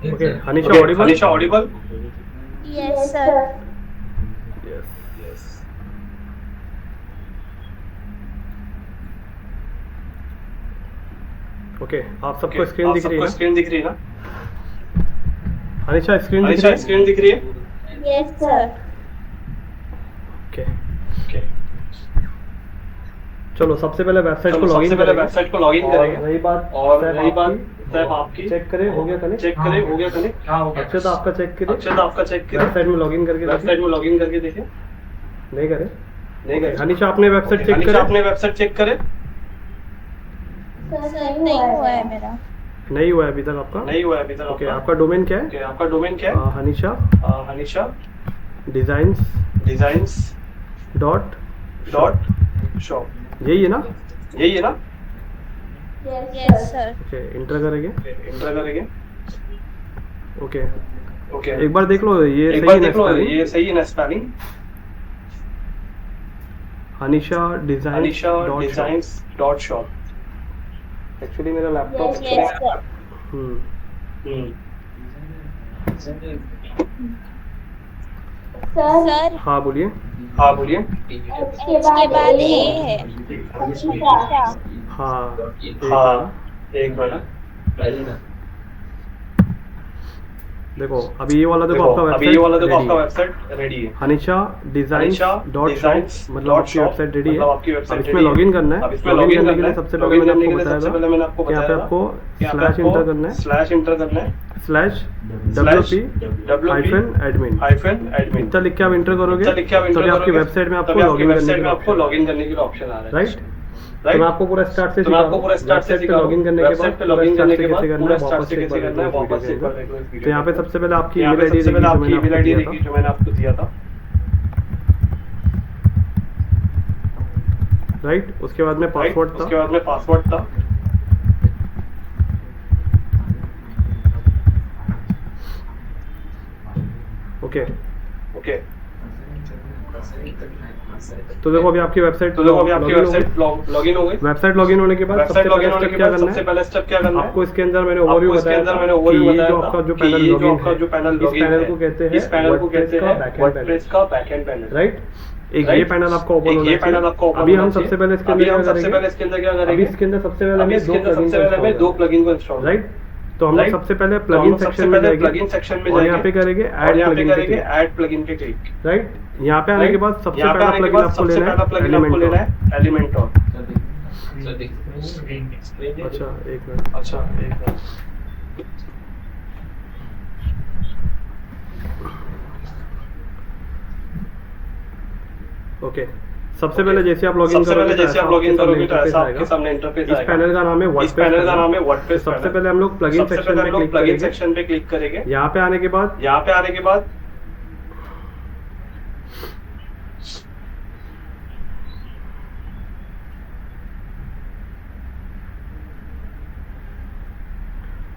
Okay, Hanisha audible? Hanisha audible? Yes, sir. Yes. Yes. Okay, आप सबको screen आप दिख रही है सबको ना? स्क्रीन दिख रही है ना? हनीशा स्क्रीन दिख रही हनीशा है? स्क्रीन दिख रही है? Yes, sir. Okay, Okay. चलो सबसे पहले वेबसाइट को चलो लॉगिन सबसे पहले करेंगे। वेबसाइट को लॉगिन और करेंगे रही बात और सैफ रही बात आपकी, सैफ आपकी चेक करें हो गया कनेक्ट? चेक करें हो गया कनेक्ट? हाँ हो गया। अक्षत आपका चेक करें, अक्षत आपका चेक करें, वेबसाइट में लॉगिन करके वेबसाइट देखिए। में लॉगिन करके देखें। नहीं करे? नहीं करे। हनीशा आपने वेबसाइट चेक हनीशा करें? अपने वेबसाइट चेक करें। सर नहीं हुआ है मेरा। नहीं हुआ है अभी तक आपका? नहीं हुआ है अभी तक ओके, आपका। आपका डोमेन क्या है? ओके, आपका डोमेन क्या है? Hanisha Hanisha designs designs dot dot shop, यही है ना? यही है ना? Yes, sir. ओके, इंटर करेंगे। इंटर करेंगे। ओके, ओके, एक बार देख लो ये एक सही बार है ना देख लो spelling? ये सही है ना spelling? Hanisha designs Hanisha dot designs dot shop. Actually मेरा लैपटॉप Yes, sir. सर हाँ बोलिए। हाँ बोलिए। H के बाद A है। हनीशा। हाँ हाँ एक मिनट, देखो अभी ये वाला देखो आपका अभी ये वाला देखो वेबसाइट आपका रेडी है। वेबसाइट रेडी है। हनीशा designs Hanisha dot designs shop मतलब डॉट आपकी शॉप, वेबसाइट रेडी है। मतलब आपकी अब वेबसाइट इसमें रेडी है। लॉगिन करना अब है। इसमें लॉगिन लॉगिन करने के लिए करना है। सबसे पहले लॉगिन मैंने करने आपको के लिए बताया सबसे पहले मैंने आपको था कि यहाँ पे बताया आपको कि यहाँ पे स्लैश इंटर करना है, स्लैश इंटर करना है, slash slash WP hyphen admin. Hyphen admin. इतना लिख के आप इंटर करोगे इतना लिख के आप इंटर तभी आपकी करोगे, वेबसाइट में आपको तभी आपकी लॉगिन करने वेबसाइट के में लिए आपको ऑप्शन, लॉगिन करने के लिए ऑप्शन आ रहा है। राइट? तो मैं आपको पूरा स्टार्ट से तो मैं आपको पूरा स्टार्ट से वेबसाइट पे लॉगिन करने के वेबसाइट पे बाद लॉगिन करने के बाद कैसे करना पूरा है स्टार्ट वापस से से एक कैसे बार करना है देखो वापस से एक बार वीडियो देखो इस के वीडियो अंदर। तो यहाँ पे सबसे पहले आपकी यहाँ ईमेल पे आईडी सबसे पहले आपकी ईमेल आपको आईडी दिया रहेगी था, जो मैंने आपको दिया था, राइट? उसके बाद में पासवर्ड उसके था, बाद में पासवर्ड था, ओके। ओके। तो देखो अभी आपकी वेबसाइट तो देखो अभी आपकी लॉगिन हो गई। वेबसाइट लॉगिन हो गई। वेबसाइट लॉगिन होने के बाद वेबसाइट सबसे लॉगिन पहले होने स्टेप के क्या बाद करना सबसे है? पहले स्टेप क्या करना है? आपको इसके अंदर मैंने ओवरव्यू आपको इसके बताया अंदर था मैंने कि ओवरव्यू ये बताया जो था आपका जो कि पैनल ये जो लॉगिन आपका है, जो पैनल इस लॉगिन पैनल है, को कहते हैं इस पैनल को वर्डप्रेस कहते का हैं बैकएंड पैनल, वर्डप्रेस का बैकएंड पैनल, राइट? एक Right? ये पैनल आपका ओपन एक होना ये पैनल आपका चाहिए। ओपन अभी होना हम चाहिए। सबसे पहले इसके अभी अंदर हम क्या सबसे पहले इसके अंदर क्या करेंगे? करेंगे? अभी इसके अंदर सबसे पहले अभी हमें इसके दो अंदर प्लगइन सबसे पहले हमें दो प्लगइन को इंस्टॉल, राइट? तो हम लोग Right? सबसे पहले तो हम प्लगइन लोग सबसे सेक्शन में पहले जाएंगे प्लगइन सेक्शन में और यहाँ जाएंगे पे करेंगे और ऐड यहाँ पे प्लगइन पे करेंगे क्लिक, ऐड प्लगइन पे क्लिक, राइट? यहाँ पे आने के बाद सबसे यहाँ पे पहला आने के प्लगइन बाद आपको सबसे लेना पहला है प्लगइन आपको लेना है एलिमेंटोर। अच्छा एक मिनट, अच्छा एक मिनट, ओके। सबसे पहले जैसे आप लॉगिन सबसे पहले जैसे आप लॉगिन करोगे तो ऐसा आपके आएगा। सामने इंटरफेस इस आएगा। पैनल का नाम है इस वर्डप्रेस पैनल का नाम है पैनल। वर्डप्रेस तो सबसे पैनल। पहले हम लोग प्लगइन सबसे सेक्शन पहले पे हम लोग क्लिक प्लगइन करेंगे। सेक्शन पे क्लिक करेंगे। यहाँ पे आने के बाद यहाँ पे आने के बाद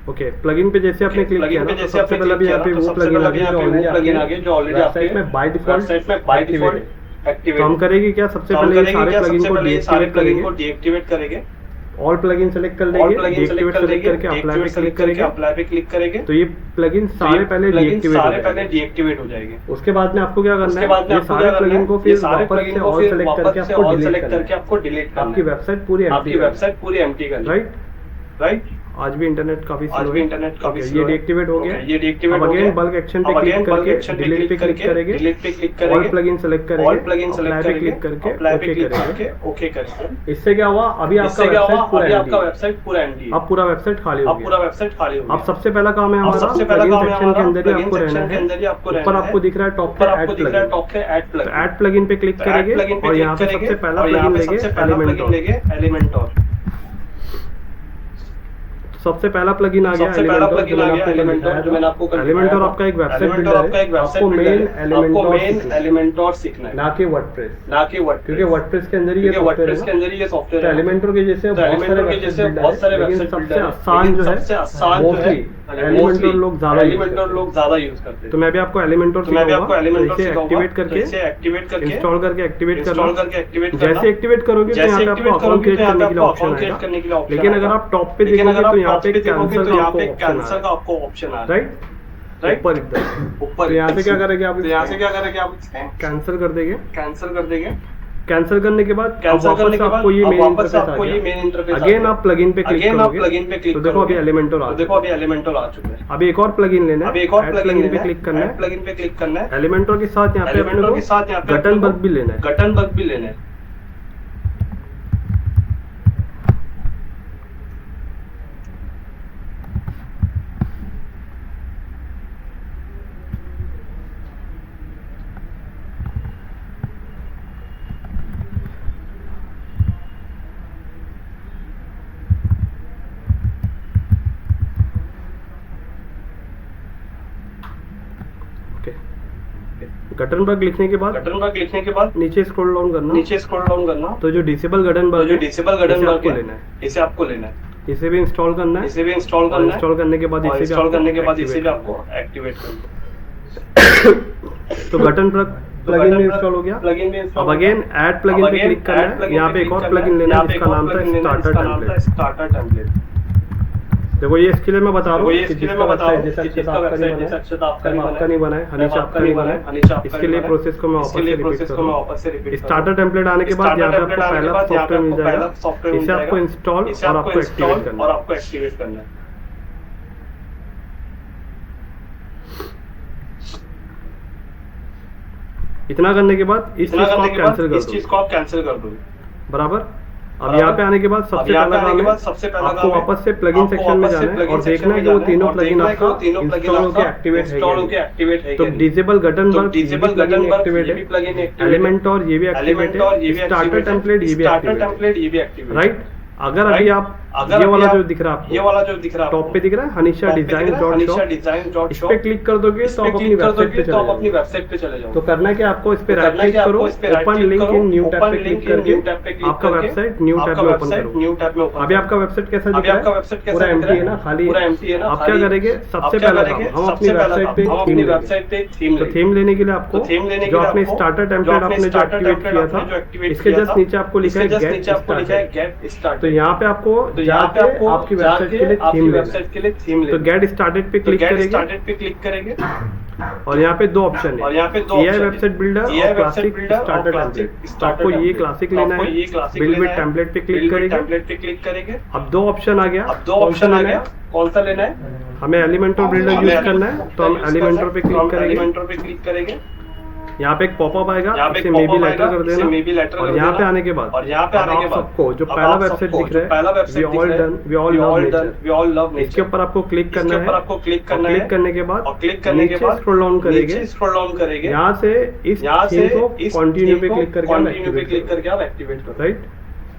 ओके, प्लगइन पे जैसे आपने क्लिक किया प्लगइन पे ना, तो जैसे सबसे आपने पहले क्लिक अभी किया यहाँ पे ना, तो वो सबसे प्लगइन पहले आ अभी गया यहाँ जो पे वो ऑलरेडी प्लगइन आ गया जो ऑलरेडी आपके वेबसाइट में बाय डिफॉल्ट वेबसाइट में बाय डिफॉल्ट तो हम एक्टिवेट। करेंगे क्या? सबसे तो हम पहले ये करेंगे सारे क्या? प्लगइन सबसे को पहले ये सारे डीएक्टिवेट प्लगइन को करेंगे, डीएक्टिवेट करेंगे, ऑल प्लगइन सेलेक्ट कर ऑल लेंगे, प्लगइन सेलेक्ट डीएक्टिवेट कर सेलेक्ट लेंगे, करके अप्लाई पे डीएक्टिवेट क्लिक सेलेक्ट करके करेंगे। अप्लाई पे क्लिक करेंगे। तो ये प्लगइन सारे पहले प्लगइन डीएक्टिवेट हो सारे पहले जाएंगे। डीएक्टिवेट हो जाएंगे। उसके बाद में आपको क्या करना उसके बाद में है? ये आपको सारे क्या करना प्लगइन को है? ये फिर सारे वापस प्लगइन से को ऑल फिर सेलेक्ट वापस करके से आपको ऑल डिलीट सेलेक्ट करना करके है। आपको डिलीट करना आपकी है। वेबसाइट पूरी आपकी एम्प्टी वेबसाइट पूरी एम्प्टी करनी है, राइट? आज भी इंटरनेट काफी आज स्लो भी है। इंटरनेट काफी Okay, स्लो ये है। डीएक्टिवेट हो गया। Okay, ये डीएक्टिवेट अब हो अगेन गया। बल्क एक्शन पे अब क्लिक again bulk करके action पे डिलीट पे click क्लिक करके, करेंगे, delete पे click ऑल करेंगे, प्लगइन सेलेक्ट all करेंगे, plugin select अप्लाई पे करेंगे, क्लिक करके apply पे ओके click करेंगे। करके ओके करेंगे। इससे क्या हुआ, अभी आपका इससे क्या हुआ, वेबसाइट पूरा अभी एम्प्टी आपका है। वेबसाइट पूरा एम्प्टी है। अब पूरा वेबसाइट खाली हो अब पूरा गया। वेबसाइट खाली हो अब गया। सबसे पहला काम है अब हमारा सबसे पहला प्लगइन काम है सेक्शन के हमारा अंदर ही plugin आपको रहना section के है। अंदर ही आपको ऊपर रहना आपको है। दिख रहा है टॉप ऊपर पे आपको ऐड दिख रहा है प्लगइन, टॉप पे ऐड तो प्लगइन। ऐड प्लगइन पे क्लिक तो ऐड करेंगे प्लगइन पे और क्लिक यहाँ पे करेंगे सबसे पहला और यहाँ प्लगइन पे लेंगे सबसे पहला एलिमेंटोर। प्लगइन लेंगे एलिमेंटोर। सबसे पहला प्लगइन आ गया सबसे पहला एलिमेंटोर, प्लगइन आ गया एलिमेंटोर, जो मैंने आपको कल एलिमेंटोर दिखाया था। आपका एक वेबसाइट एलिमेंटोर बिल्डर आपका है। एक वेबसाइट आपको बिल्डर मेन है। आपको मेन एलिमेंटोर एलिमेंटोर सीखना है, ना कि वर्डप्रेस, ना कि वर्डप्रेस। क्योंकि वर्डप्रेस के अंदर ही ये क्योंकि सॉफ्टवेयर वर्डप्रेस के है। अंदर ही ये सॉफ्टवेयर तो है। एलिमेंटोर के जैसे तो बहुत सारे एलिमेंटोर के वेबसाइट जैसे बिल्डर बहुत है, सारे लेकिन वेबसाइट सबसे बिल्डर है, आसान लेकिन जो है सबसे आसान जो है एलिमेंटोर लोग ज्यादा यूज एलिमेंटोर करते लोग हैं। ज्यादा यूज करते हैं। तो मैं भी आपको एलिमेंटोर तो मैं भी आपको सिखाऊंगा, तो एलिमेंटोर इसे सिखाऊंगा, एक्टिवेट तो करके इसे एक्टिवेट करके इंस्टॉल करके एक्टिवेट इंस्टॉल करना। करके एक्टिवेट करना। जैसे एक्टिवेट करोगे तो जैसे यहाँ पे आपको एक्टिवेट अकाउंट करोगे क्रिएट तो यहाँ करने पे के लिए आपको ऑप्शन अकाउंट क्रिएट आएगा। करने के लिए ऑप्शन लेकिन अगर आएगा। आप टॉप पे लेकिन देखोगे अगर तो आप यहाँ टॉप पे पे देखोगे कैंसिल तो का यहाँ आपको पे ऑप्शन कैंसिल का आएगा, आपको ऑप्शन आ रहा है, राइट राइट? ऊपर इधर। ऊपर तो यहाँ से क्या करेंगे आप, तो यहाँ से क्या करेंगे आप कैंसिल कर देंगे। कैंसिल कर देंगे। कैंसिल करने के बाद कैंसिल अब करने वापस के बाद आपको ये अब मेन वापस इंटरफेस आ आपको ये गया। मेन इंटरफेस अगेन आप प्लगइन पे क्लिक अगेन आप करोगे प्लगइन पे क्लिक तो देखो अभी एलिमेंटोर आ तो देखो चुका अभी एलिमेंटोर आ चुका है। है। अभी एक और प्लगइन लेना अभी है, एक और ऐड प्लगइन प्लगइन लेना पे है, क्लिक करना ऐड है। प्लगइन पे क्लिक करना है। एलिमेंटोर के साथ यहाँ पे अपने एलिमेंटोर को के साथ यहाँ पे गटन बग भी लेना है। गटन बग भी लेना है। ओके, गटन बग लिखने के बाद गटन बग लिखने के बाद नीचे स्क्रॉल डाउन करना, नीचे स्क्रॉल डाउन करना। तो जो डिसेबल गटन तो बग जो है डिसेबल गटन इसे बग आपको है लेना है। इसे आपको लेना है, इसे भी इंस्टॉल करना है। इसे भी इंस्टॉल और करना है। इंस्टॉल करने के बाद और इसे भी इंस्टॉल आपको करने के बाद इसे भी activate आपको एक्टिवेट करना है। तो गटन प्लगइन भी इंस्टॉल हो गया। प्लगइन भी इंस्टॉल अब अगेन ऐड प्लगइन पे क्लिक करना है। यहाँ पे एक और प्लगइन लेना है जिसका नाम था स्टार्टर टेम्पलेट। Starter template. देखो ये इसके लिए मैं बता रहा हूँ ये कि इसके लिए जिसका मैं बता रहा वेबसाइट हूँ जैसा कि अक्षत जिसका आपका नहीं वेबसाइट बना जैसा है, अक्षत आपका सैम नहीं आपका नहीं बना है, हनीश आपका नहीं बना है, हनीश आपका इसके लिए नहीं बना है। प्रोसेस को मैं वापस इसके से लिए रिपीट प्रोसेस को मैं करूँ। वापस से रिपीट स्टार्टर टेम्पलेट आने के बाद यहाँ पे आपको पहला सॉफ्टवेयर मिल जाएगा, सॉफ्टवेयर इसे आपको इंस्टॉल और आपको एक्टिवेट करना और है। आपको एक्टिवेट करना है। इतना करने के बाद इस चीज को आप कैंसिल कर इस चीज दो, को आप कैंसिल कर दो। बराबर। अब यहाँ पे आने के बाद सबसे पहला काम है आपको वापस से प्लगइन सेक्शन में जाना है और देखना है कि वो तीनों प्लगइन आपका इंस्टॉल होकर एक्टिवेट है। तो डिसेबल गटन बग एक्टिवेट है, एलिमेंटोर ये भी एक्टिवेट है, स्टार्टर टेम्पलेट ये भी एक्टिवेट है, राइट। अगर अभी आप ये वाला जो दिख रहा है ये आपको वाला जो दिख रहा है टॉप पे दिख रहा है हनीशा डिजाइन डॉट शॉप, इस पे क्लिक कर दोगे तो आप अपनी वेबसाइट पे तो आप अपनी चले वेबसाइट पे चले जाओ। तो करना है कि आपको इस पे राइट क्लिक करो, open link in new tab पे क्लिक करके आपका वेबसाइट न्यू टैब में ओपन करो। न्यू टैब में अभी आपका वेबसाइट कैसा अभी दिख रहा आपका है, वेबसाइट कैसा पूरा दिख एम्प्टी रहा है ना, खाली पूरा एम्प्टी है ना, आप क्या करेंगे, सबसे पहला काम हम अपनी वेबसाइट पे हम अपनी वेबसाइट पे थीम तो थीम लेने के लिए आपको तो थीम लेने के जो लिए आपने आपको स्टार्टर जो टेम्पलेट आपने आपने जो starter एक्टिवेट template किया आपने जो था activate इसके किया जस्ट था, नीचे आपको लिखा है इसके just गेट नीचे आपको लिखा है स्टार्टेड। Get started. तो यहाँ पे आपको तो यहाँ पे जाके आपको आपकी वेबसाइट के लिए आपकी थीम लेना वेबसाइट के लिए थीम है। तो लेना गेट स्टार्टेड पे तो क्लिक गेट करेंगे स्टार्टेड पे क्लिक करेंगे और यहाँ पे दो ऑप्शन है, और यहाँ पे दो AI option है, वेबसाइट बिल्डर AI और वेबसाइट क्लासिक बिल्डर और स्टार्टर क्लासिक टेम्पलेट। तो स्टार्टर आपको ये टेम्पलेट। क्लासिक तो लेना आपको है, ये क्लासिक बिल्ड लेना विद है, टेम्पलेट पे क्लिक बिल्ड विद करेंगे। टेम्पलेट पे क्लिक करेंगे। अब दो ऑप्शन आ गया, अब दो कौन सा ऑप्शन आ लेना गया, है? कौन सा लेना है? हमें एलिमेंटोर बिल्डर हमें यूज करना है तो हम use एलिमेंटोर करना पे है, तो क्लिक हम करेंगे। एलिमेंटोर पे क्लिक करेंगे। यहाँ पे एक पॉपअप आएगा, यहाँ पे इसे एक मे बी pop-up लेटर आएगा, कर इसे देना। may be letter और कर यहाँ पे देना। आने के बाद और यहाँ पे अब आने के आप बाद सबको जो अब पहला आप वेबसाइट सबको दिख जो रहा पहला है वेबसाइट दिख रहा है, we all love nature, we all love इसके nature। ऊपर आपको क्लिक करना इसके है ऊपर आपको क्लिक करना और है क्लिक करने के बाद और क्लिक करने के नीचे बाद स्क्रॉल डाउन करेंगे, नीचे स्क्रॉल डाउन करेंगे। यहाँ से इस यहाँ से थीम को इस कंटिन्यू theme पे को क्लिक करके continue पे क्लिक करके आप एक्टिवेट करो। राइट।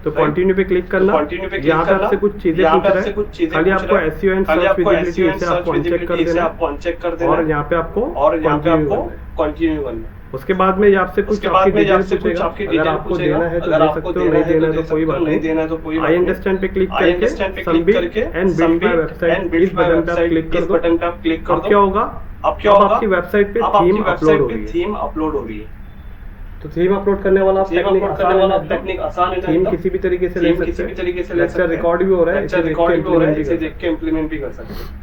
तो Right? कंटिन्यू पे क्लिक करना, तो continue पे click यहाँ पे करना, आपसे कुछ चीजें यहाँ पूछ पे रहा आपसे कुछ है, चीजें खाली पूछ आपको रहा है, SEO एंड खाली सर्च आपको विजिबिलिटी SEO and इसे search आपको अनचेक कर visibility इसे देना आपको अनचेक कर देना और है। यहाँ पे आपको और यहाँ पे continue आपको करना है। कंटिन्यू करना है। उसके बाद में ये आपसे कुछ उसके आपकी बाद में ये डिटेल आपसे कुछ पूछेगा, आपकी अगर डिटेल आपको पूछेगा, देना है तो अगर दे आपको सकते हो, देना नहीं है तो देना है दे तो कोई सकते हो, बात नहीं नहीं। देना है तो कोई बात आई नहीं। अंडरस्टैंड पे क्लिक I करके understand पे क्लिक सबमिट करके and build my website and build इस my बटन पे आप website, क्लिक कर इस दो। बटन पे आप क्लिक कर अब दो। क्या होगा, अब क्या अब होगा, आपकी वेबसाइट पे अब आपकी थीम अपलोड वेबसाइट हो पे रही है। थीम अपलोड हो रही है। तो थीम अपलोड करने वाला थीम टेक्निक अपलोड आसान करने वाला है, टेक्निक आसान है ना थीम एकदम। किसी भी तरीके से ले थीम सकते किसी भी हैं, तरीके से ले लेक्चर सकते हैं। रिकॉर्ड भी हो रहा है, लेक्चर इसे देख के रिकॉर्ड भी हो रहा है, implement इसे भी कर देख के इम्प्लीमेंट भी कर सकते हैं।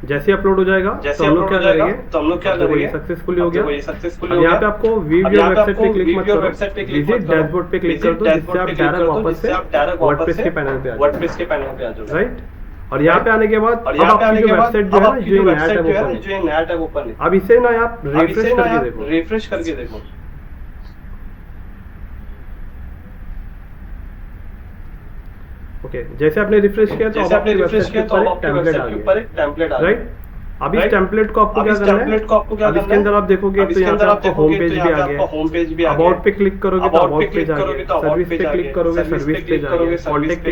जैसे अपलोड हो जाएगा तो हम लोग क्या करेंगे, तो हम लोग क्या करेंगे, सक्सेसफुली हो गया। सक्सेसफुली अब यहाँ पे आपको व्यू योर वेबसाइट पे क्लिक मत करो, विजिट डैशबोर्ड पे क्लिक कर दो, जिससे आप डायरेक्ट वापस से वर्डप्रेस के पैनल पे आ जाओ, वर्डप्रेस के पैनल पे आ जाओ, राइट। और यहाँ पे आने के बाद अब आपकी जो वेबसाइट जो है ना, जो नया टैब ओपन है, अब इसे ना आप रिफ्रेश करके देखो, रिफ्रेश करके देखो। ओके, जैसे आपने रिफ्रेश किया तो अब आपकी वेबसाइट के ऊपर एक टेम्पलेट आ गया, राइट। अब इस टेम्पलेट को आपको क्या करना है, अब इसके अंदर आप देखोगे तो यहाँ पे आपको होम पेज भी आ गया, अबाउट पे क्लिक करोगे तो अबाउट पेज आ गया, सर्विस पे क्लिक करोगे सर्विस पेज आ गया, कॉन्टेक्ट पे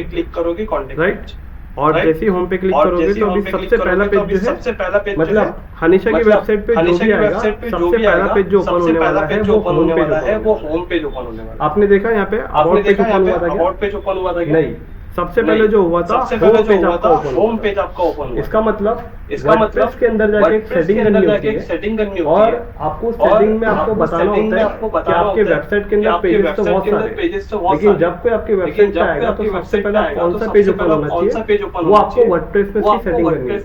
क्लिक करोगे कॉन्टेक्ट, राइट। और जैसे ही होम पे क्लिक करोगे तो अभी सबसे पहला पेज जो है, मतलब हनीशा की वेबसाइट पे जो भी आएगा सबसे पहला पेज जो ओपन होने वाला है वो होम पेज ओपन होने वाला है। आपने देखा यहाँ पे अबाउट पेज ओपन हुआ था क्या? नहीं, सबसे पहले जो हुआ था होम पेज आपका ओपन हुआ। इसका मतलब के अंदर जाके एक सेटिंग करनी होती है, और आपको सेटिंग में आपको बताना होता है कि आपके वेबसाइट के अंदर पेजेस तो बहुत सारे, लेकिन जब कोई आपके वेबसाइट पे आएगा तो सबसे पहले कौन सा पेज ओपन होना चाहिए, वो आपको वर्डप्रेस में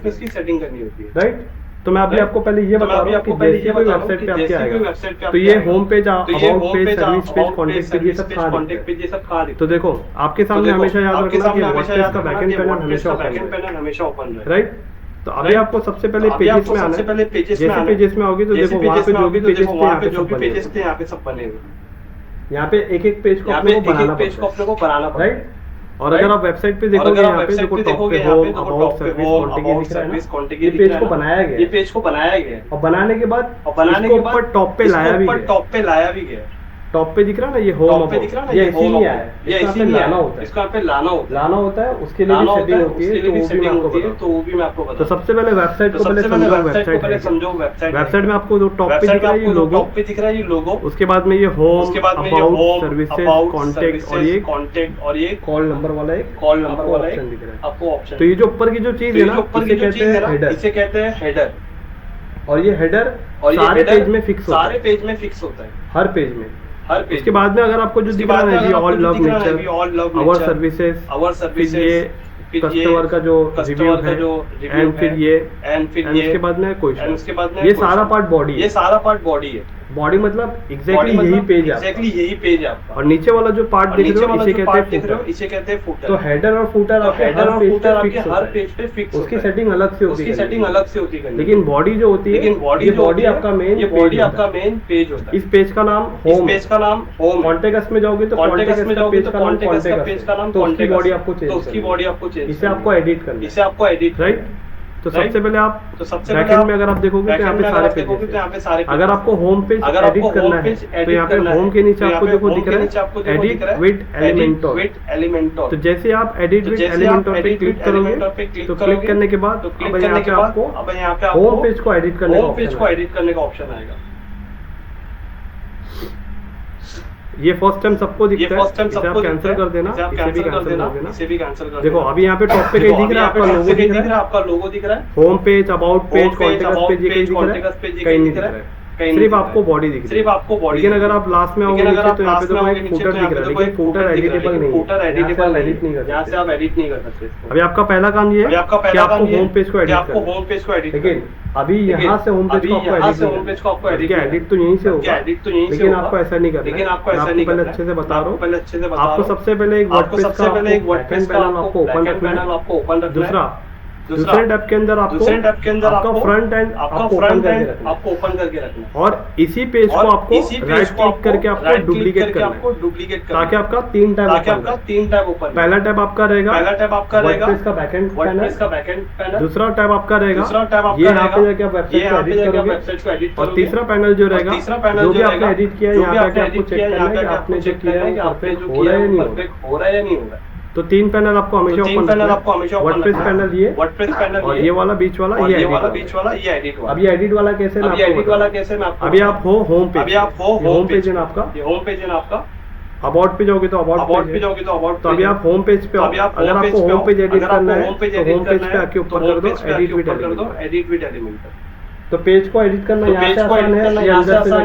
इसकी सेटिंग करनी होती है, राइट। तो मैं अभी आपको पहले ये बता रहा हूँ कि जैसे कोई वेबसाइट पे आपके आएगा तो ये home page, about page, service page, contact page, ये सब कहाँ दिखता है। तो देखो आपके सामने हमेशा याद रखना कि वर्डप्रेस का बैकएंड पैनल हमेशा ओपन है, राइट। तो अभी आपको सबसे पहले पेजेस में आना है, जैसे पेजेस में आओगे तो देखो वहाँ पे जो भी पेजेस थे यहाँ पे सब बने हुए, यहाँ पे एक एक पेज को अपने को बनाना पड़ता है, राइट। और अगर आप वेबसाइट पे देखोगे यहाँ पे देखो टॉप पे होम, अबाउट, सर्विस, कॉन्टेक्ट, ये पेज को बनाया गया है, और बनाने के बाद इसको ऊपर टॉप पे लाया भी गया, टॉप पे दिख रहा है ना ये होम, ये ऐसे नहीं आया, ये ऐसे लाना होता है, इसको यहाँ पे लाना होता है, उसके लिए भी सेटिंग होती है, तो वो भी मैं आपको बताऊं। तो सबसे पहले वेबसाइट को पहले समझो, वेबसाइट में आपको जो टॉप पे दिख रहा है ये लोगो, उसके बाद में ये होम, अबाउट, सर्विसेज, कॉन्टेक्ट और ये कॉल नंबर वाला एक ऑप्शन दिख रहा है आपको ऑप्शन। तो ये जो ऊपर की जो चीज है ना, इसे कहते हैं हेडर, और ये हेडर सारे पेज में फिक्स होता है, हर पेज में। उसके बाद में अगर आपको जो दिख रहा है all love nature, our services, ये कस्टमर का जो रिव्यू है, एंड फिर ये उसके बाद में क्वेश्चन, ये सारा पार्ट बॉडी है, बॉडी मतलब एग्जैक्टली यही पेज है आपका। और नीचे वाला जो पार्ट देख रहे हो इसे कहते हैं फुटर। तो हेडर और फुटर आपके हर पेज पे फिक्स, उसकी सेटिंग अलग से होती है, लेकिन बॉडी जो होती है, ये बॉडी आपका मेन पेज होता है। इस पेज का नाम होम, कॉन्टेक्ट में जाओगे तो कॉन्टेक्ट पेज का नाम, तो उसकी बॉडी आपको चेंज, इसे आपको एडिट करना है, राइट। तो सबसे पहले आप बैकएंड में अगर आप देखोगे तो यहाँ पे सारे पेजेस, अगर आपको होम पेज एडिट करना है तो यहाँ पे होम के नीचे आपको देखो दिख रहा है एडिट विद एलिमेंटोर। तो जैसे आप एडिट विद एलिमेंटोर पे क्लिक करोगे तो क्लिक करने के बाद अब यहाँ पे आपको होम पेज को एडिट करने का ऑप्शन आएगा। ये फर्स्ट टाइम सबको दिखता है, इसे आप कैंसिल कर देना, इसे भी कैंसिल कर देना। देखो अभी यहाँ पे टॉप पे कहीं दिख रहा है, आपका लोगो दिख रहा है, home page, about page, contact page, ये कहीं दिख रहा है, कहीं नहीं दिख रहा है, सिर्फ आपको बॉडी दिख रही है। लेकिन अगर आप लास्ट में आओगे नीचे तो यहाँ पे तो एक फुटर दिख रहा है, लेकिन फुटर एडिटेबल नहीं है, यहाँ से आप एडिट नहीं कर सकते। अभी आपका पहला काम ये है कि आपको होम पेज को एडिट, लेकिन अभी यहाँ से होम पेज को आपको एडिट तो यहीं से होगा, लेकिन आपको ऐसा नहीं करना है। मैं आपको पहले अच्छे से बता रहा हूँ, आपको सबसे पहले एक वर्डप्रेस का बैकएंड पैनल आपको ओपन रखना है। दूसरे टैब के अंदर आपका फ्रंट एंड आपको ओपन करके रखना है, और इसी पेज को आपको राइट क्लिक करके आपको डुप्लीकेट करना है, ताकि आपका तीन टैब ओपन। पहला टैब आपका रहेगा वर्डप्रेस का बैकएंड पैनल, दूसरा टैब आपका रहेगा ये यहाँ पे जाके आप वेबसाइट को एडिट करोगे, और तीसरा पैनल जो रहेगा जो भी आपने एडिट किया है यहाँ पे आपको चेक करना है कि आपने जो किया है परफेक्ट हो रहा है या नहीं हो रहा है। तो तीन पैनल आपको हमेशा ओपन, वर्डप्रेस पैनल ये, और ये वाला बीच वाला ये एडिट वाला। अभी एडिट वाला कैसे मैं आपको अभी आप हो होम पेज है ना आपका, अबाउट पे जाओगे तो अबाउट पे जाओगे तो अभी आप होम पेज पे, अगर आपको होम पेज एडिट करना है तो होम पेज पे आके ऊपर कर दो एडिट विद एलिमेंट। तो पेज को एडिट करना यहाँ से आसान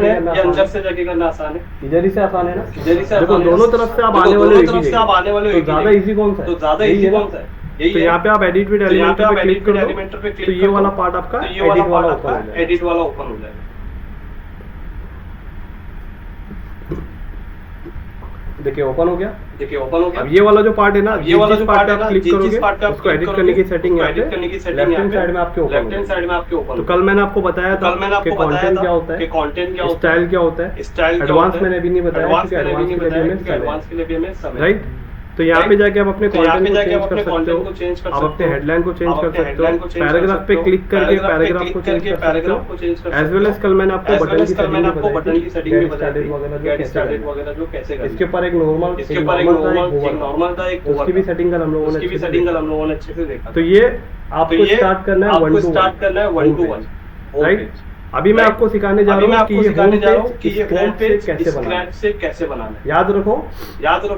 है या अंदर से जाके करना आसान है? इधर ही से आसान है ना, देखो दोनों तरफ से आप आने वाले हो, तो ज्यादा इजी कौन सा है? तो यहाँ पे आप एडिट विद एलिमेंटर पे क्लिक कर दो, तो ये वाला पार्ट आपका एडिट वाला ओपन हो जाएगा। एडिट वाला ओपन हो जाएगा। देखिए ओपन हो गया। देखिए ओपन हो गया। अब ये वाला जो पार्ट है ना, ये वाला जो पार्ट आप क्लिक करोगे उसको एडिट करने की सेटिंग यहाँ पे लेफ्ट हैंड साइड में आपके ओपन लेफ्ट हैंड साइड में आपके ओपन। तो कल मैंने आपको बताया था कि कंटेंट क्या होता है, कंटेंट क्या होता है, स्टाइल क्या होता है, स्टाइल एडवांस मैंने अभी नहीं बताया क्योंकि एडवांस के लिए भी हमें समय, राइट। तो यहाँ पे जाके आप अपने कंटेंट को चेंज कर सकते हो, आप अपने हेडलाइन को चेंज कर सकते हो, पैराग्राफ पे क्लिक करके पैराग्राफ को चेंज कर सकते हो, एज वेल एज कल मैंने आपको बटन की सेटिंग भी बताई थी, गेट स्टार्टेड वगैरह जो कैसे करना है। इसके ऊपर एक नॉर्मल था, एक उसकी भी सेटिंग कल हम लोगों ने अच्छे से देखा। तो ये आपको स्टार्ट करना है 1 to 1, राइट। अभी मैं आपको सिखाने जा रहा हूँ कि ये होम पेज कैसे बनाना है। याद रखो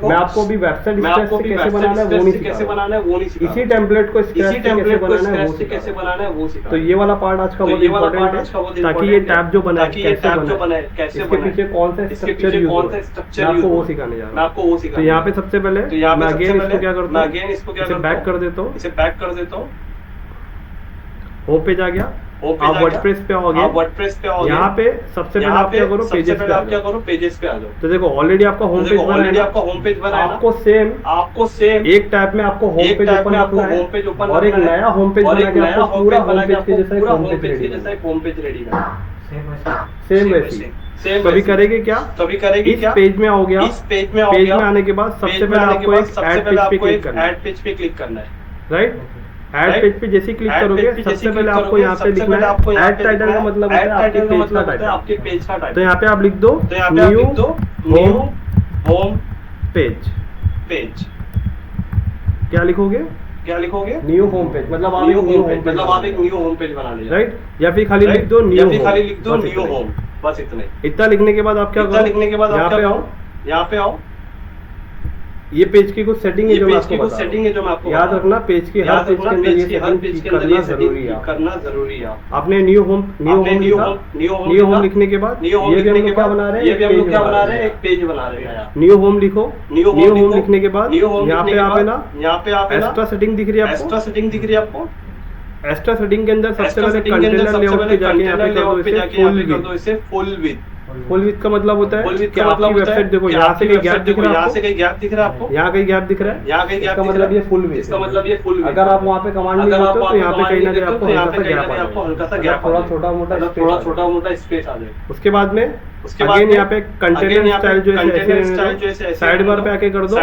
मैं आपको भी वेबसाइट कैसे बनाना है वो नहीं सिखा, इसी टेम्पलेट को स्क्रैच से कैसे बनाना है वो सिखा। तो ये वाला पार्ट आज का बहुत इंपॉर्टेंट है, ताकि ये टैब जो बना है कैसे इसके पीछे कौन सा स्ट्रक्चर यूज होता है, मैं आपको वो सिखाने जा रहा हूँ। तो यहाँ पे सबसे पहले मैं अगेन इसको क्या करता हूँ, इसे बैक कर देता हूँ, होम पेज आ गया, आप वर्डप्रेस पे आओगे, यहाँ पे सबसे पहले आप क्या करो, पेजेस पे आ जाओ। तो देखो ऑलरेडी आपका होम पेज बना है, आपको सेम एक टैब में आपको होम पेज ओपन और एक नया होम पेज बना के आपको पूरा होम पेज के जैसा एक होम पेज रेडी करना है, सेम वैसे। कभी करेंगे क्या, इस पेज में आओगे आप, पेज में आने के बाद सबसे पहले आपको एक ऐड पेज पे क्लिक करना है, राइट। ऐड पेज पे जैसे क्लिक करोगे सबसे पहले आपको यहाँ पे लिखना है ऐड टाइटल का मतलब होता है आपके पेज का टाइटल। तो यहाँ पे आप लिख दो न्यू होम पेज। क्या लिखोगे न्यू होम पेज, मतलब आप एक न्यू होम पेज बना लीजिए, राइट। या फिर खाली लिख दो न्यू होम, बस इतना लिखने के बाद आप क्या करो, यहाँ पे आओ। ये पेज की कुछ सेटिंग है जो मैं आपको याद रखना, पेज की हर पेज के अंदर ये सेटिंग करना जरूरी है। आपने न्यू होम लिखने के बाद ये भी हम लोग क्या बना रहे हैं, एक पेज बना रहे हैं। न्यू होम लिखो, न्यू होम लिखने के बाद यहाँ पे आप एक्स्ट्रा सेटिंग दिख रही है आपको। एक्स्ट्रा सेटिंग के अंदर सबसे पहले कंटेनर लेआउट पे जाके यहाँ पे कर दो इसे फुल विड्थ का मतलब होता है कि आपकी वेबसाइट देखो यहाँ से कहीं गैप दिख रहा है आपको, यहाँ कहीं गैप दिख रहा है, इसका मतलब ये फुल विड्थ। अगर आप वहाँ पे कमांड नहीं करते तो यहाँ पे कहीं ना कहीं आपको हल्का सा गैप, थोड़ा छोटा मोटा स्पेस आ जाए। उसके बाद में अगेन यहाँ पे कंटेनर स्टाइल जो है साइड बार पे आके कर दो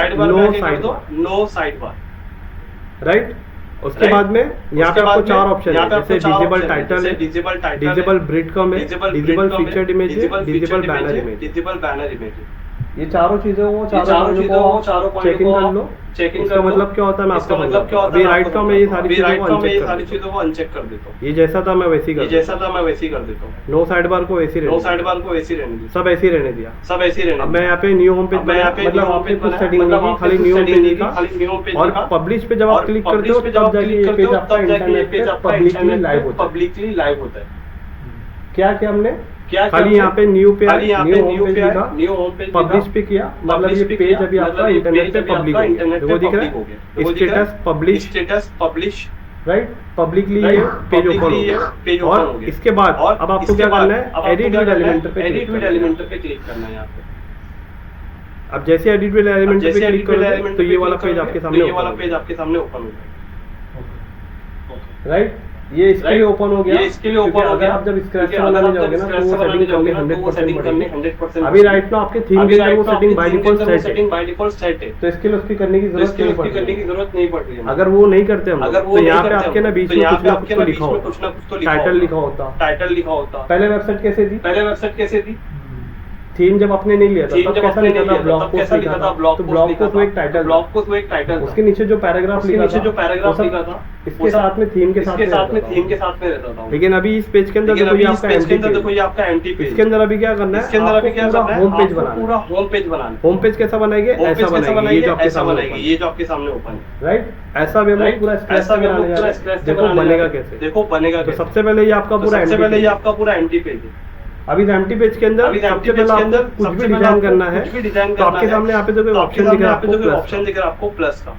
नो साइड बार, राइट। उसके बाद में यहाँ पे आपको 4 ऑप्शन है, जैसे डिसेबल टाइटल है, डिसेबल ब्रेड कम है, डिसेबल फीचर्ड इमेज है, डिसेबल बैनर इमेज। ये चारों चीजें वो चारों चेक इन कर लो। इसका मतलब क्या होता है मैं आपको बताऊं। अभी राइट का मैं ये सारी चीजों को अनचेक कर देता हूँ। ये जैसा था मैं वैसे ही कर देता हूँ। नो साइड बार को वैसे रहने सब ऐसे ही रहने दिया। अब मैं यहाँ पे न्यू होम पेज मतलब आपने कुछ सेटिंग नहीं की, खाली न्यू होम पेज का। और पब्लिश पे जब आप क्लिक करते हो तब जाके ये पेज आपका इंटरनेट पे पब्लिकली लाइव होता है। क्या हमने खाली यहाँ पे न्यू पे न्यू होम पेज पब्लिश पे किया, मतलब ये पेज अभी आपका इंटरनेट पे पब्लिक हो गया, दिख रहा है स्टेटस पब्लिश, राइट। पब्लिकली ये पेज ओपन हो गया। और इसके बाद अब आपको क्या करना है, एडिट विद एलिमेंटर पे क्लिक करना है यहाँ पे। अब जैसे एडिट विद एलिमेंटर पे क्लिक करोगे तो ये वाला पेज आपके सामने ओपन हो जाएगा, राइट। ये इसके लिए ओपन हो गया, अगर आप जब स्क्रैच बनाने जाओगे ना तो वो सेटिंग करनी 100%। अभी राइट ना आपके थीम के अंदर वो सेटिंग बाय डिफॉल्ट सेट है, तो इसके लिए उसकी करने की जरूरत नहीं पड़ रही है। अगर वो नहीं करते हम तो यहाँ पे आपके ना बीच में कुछ ना कुछ तो लिखा होता, टाइटल लिखा होता। पहले वेबसाइट कैसे थी, थीम जब आपने नहीं लिया था तब कैसा लिखा था, ब्लॉग पोस्ट लिखा था। तो ब्लॉग पोस्ट वो एक टाइटल, उसके नीचे जो पैराग्राफ लिखा था इसके साथ में थीम के साथ में रहता था। लेकिन अभी इस पेज के अंदर देखो ये आपका एम्प्टी पेज। इसके अंदर अभी क्या करना है, होम पेज बनाना। होम पेज कैसा बनाएंगे, ऐसा बनाएंगे, ये जो आपके सामने ओपन, राइट। ऐसा भी हम लोग पूरा स्क्रैच से बनाने जा रहे हैं। देखो बनेगा कैसे। तो सबसे पहले ये आपका पूरा एम्प्टी पेज है। अभी एम्प्टी पेज के अंदर सबसे पहले कुछ भी डिजाइन करना है तो आपके सामने यहाँ पे जो ऑप्शन दिख रहा है आपको प्लस का,